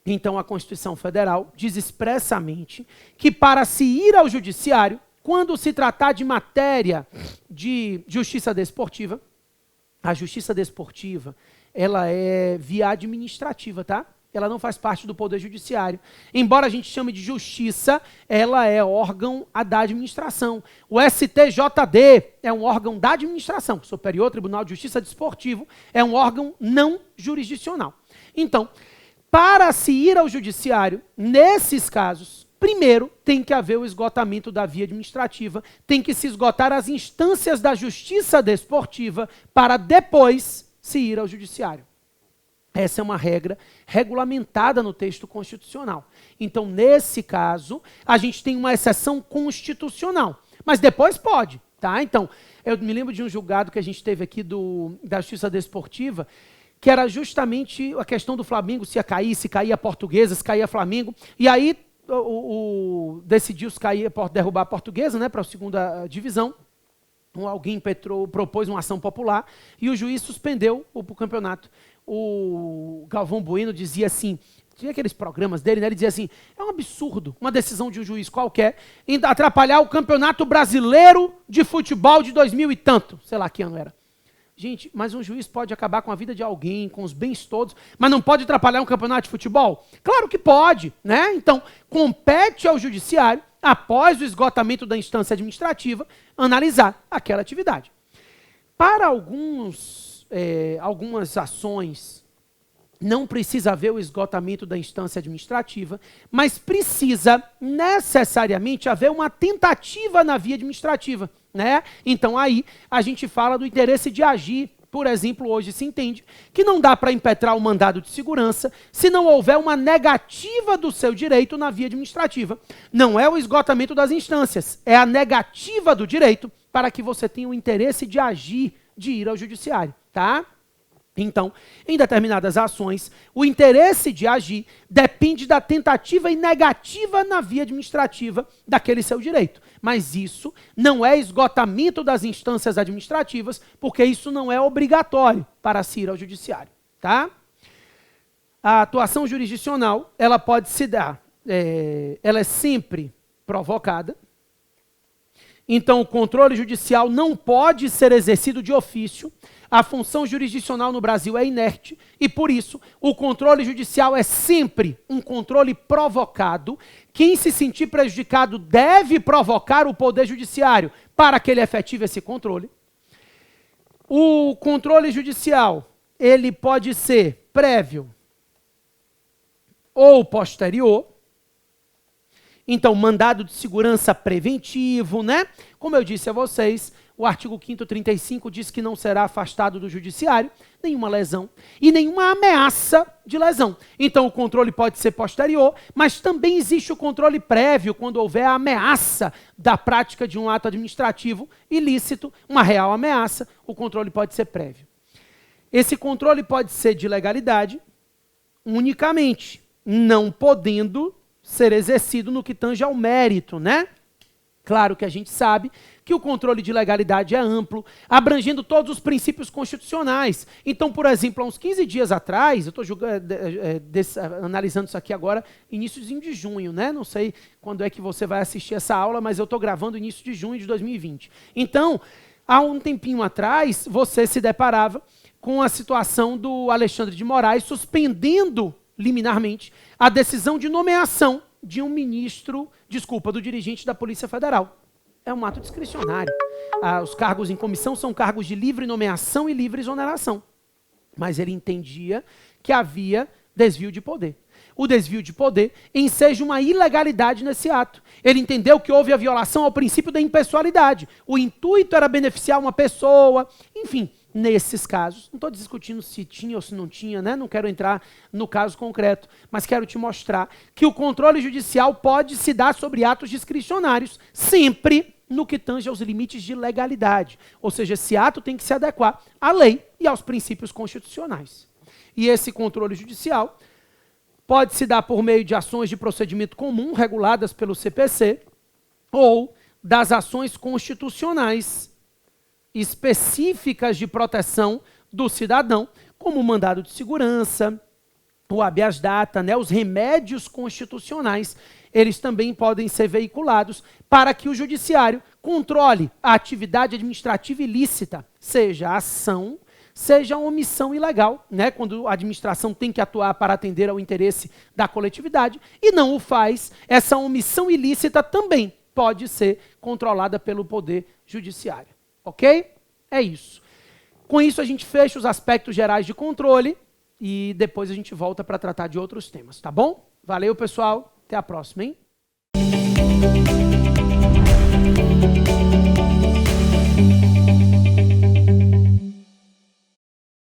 Então, a Constituição Federal diz expressamente que para se ir ao judiciário, quando se tratar de matéria de justiça desportiva, a justiça desportiva, ela é via administrativa, tá? Ela não faz parte do Poder Judiciário. Embora a gente chame de justiça, ela é órgão da administração. O STJD é um órgão da administração. Superior Tribunal de Justiça Desportivo é um órgão não jurisdicional. Então, para se ir ao judiciário, nesses casos, primeiro tem que haver o esgotamento da via administrativa, tem que se esgotar as instâncias da justiça desportiva para depois se ir ao judiciário. Essa é uma regra regulamentada no texto constitucional. Então, nesse caso, a gente tem uma exceção constitucional, mas depois pode, tá? Então, eu me lembro de um julgado que a gente teve aqui da justiça desportiva, que era justamente a questão do Flamengo, se caía a Portuguesa, se caía Flamengo, e aí decidiu se derrubar a Portuguesa, né, para a segunda divisão. Alguém propôs uma ação popular e o juiz suspendeu o campeonato. O Galvão Bueno dizia assim, tinha aqueles programas dele, né, ele dizia assim, é um absurdo uma decisão de um juiz qualquer em atrapalhar o Campeonato Brasileiro de Futebol de 2000 e tanto, sei lá que ano era. Gente, mas um juiz pode acabar com a vida de alguém, com os bens todos, mas não pode atrapalhar um campeonato de futebol? Claro que pode, né? Então, compete ao judiciário, após o esgotamento da instância administrativa, analisar aquela atividade. Para algumas ações, não precisa haver o esgotamento da instância administrativa, mas precisa necessariamente haver uma tentativa na via administrativa, né? Então aí a gente fala do interesse de agir. Por exemplo, hoje se entende que não dá para impetrar o mandado de segurança se não houver uma negativa do seu direito na via administrativa. Não é o esgotamento das instâncias, é a negativa do direito para que você tenha o interesse de agir, de ir ao judiciário, tá? Então, em determinadas ações, o interesse de agir depende da tentativa e negativa na via administrativa daquele seu direito. Mas isso não é esgotamento das instâncias administrativas, porque isso não é obrigatório para se ir ao judiciário, tá? A atuação jurisdicional, ela pode se dar, ela é sempre provocada. Então, o controle judicial não pode ser exercido de ofício. A função jurisdicional no Brasil é inerte e, por isso, o controle judicial é sempre um controle provocado. Quem se sentir prejudicado deve provocar o Poder Judiciário para que ele efetive esse controle. O controle judicial, ele pode ser prévio ou posterior. Então, mandado de segurança preventivo, né? Como eu disse a vocês, o artigo 5º 35 diz que não será afastado do judiciário nenhuma lesão e nenhuma ameaça de lesão. Então, o controle pode ser posterior, mas também existe o controle prévio quando houver a ameaça da prática de um ato administrativo ilícito, uma real ameaça, o controle pode ser prévio. Esse controle pode ser de legalidade unicamente, não podendo ser exercido no que tange ao mérito, né? Claro que a gente sabe que o controle de legalidade é amplo, abrangendo todos os princípios constitucionais. Então, por exemplo, há uns 15 dias atrás, eu estou analisando isso aqui agora, iníciozinho de junho, né? Não sei quando é que você vai assistir essa aula, mas eu estou gravando início de junho de 2020. Então, há um tempinho atrás, você se deparava com a situação do Alexandre de Moraes suspendendo liminarmente a decisão de nomeação de um do dirigente da Polícia Federal. É um ato discricionário. Os cargos em comissão são cargos de livre nomeação e livre exoneração. Mas ele entendia que havia desvio de poder. O desvio de poder enseja uma ilegalidade nesse ato. Ele entendeu que houve a violação ao princípio da impessoalidade. O intuito era beneficiar uma pessoa, enfim, nesses casos, não estou discutindo se tinha ou se não tinha, né? Não quero entrar no caso concreto, mas quero te mostrar que o controle judicial pode se dar sobre atos discricionários, sempre no que tange aos limites de legalidade. Ou seja, esse ato tem que se adequar à lei e aos princípios constitucionais. E esse controle judicial pode se dar por meio de ações de procedimento comum reguladas pelo CPC ou das ações constitucionais específicas de proteção do cidadão, como o mandado de segurança, o habeas data, né, os remédios constitucionais, eles também podem ser veiculados para que o judiciário controle a atividade administrativa ilícita, seja a ação, seja a omissão ilegal, né, quando a administração tem que atuar para atender ao interesse da coletividade e não o faz, essa omissão ilícita também pode ser controlada pelo Poder Judiciário. Ok? É isso. Com isso, a gente fecha os aspectos gerais de controle e depois a gente volta para tratar de outros temas, tá bom? Valeu, pessoal. Até a próxima, hein?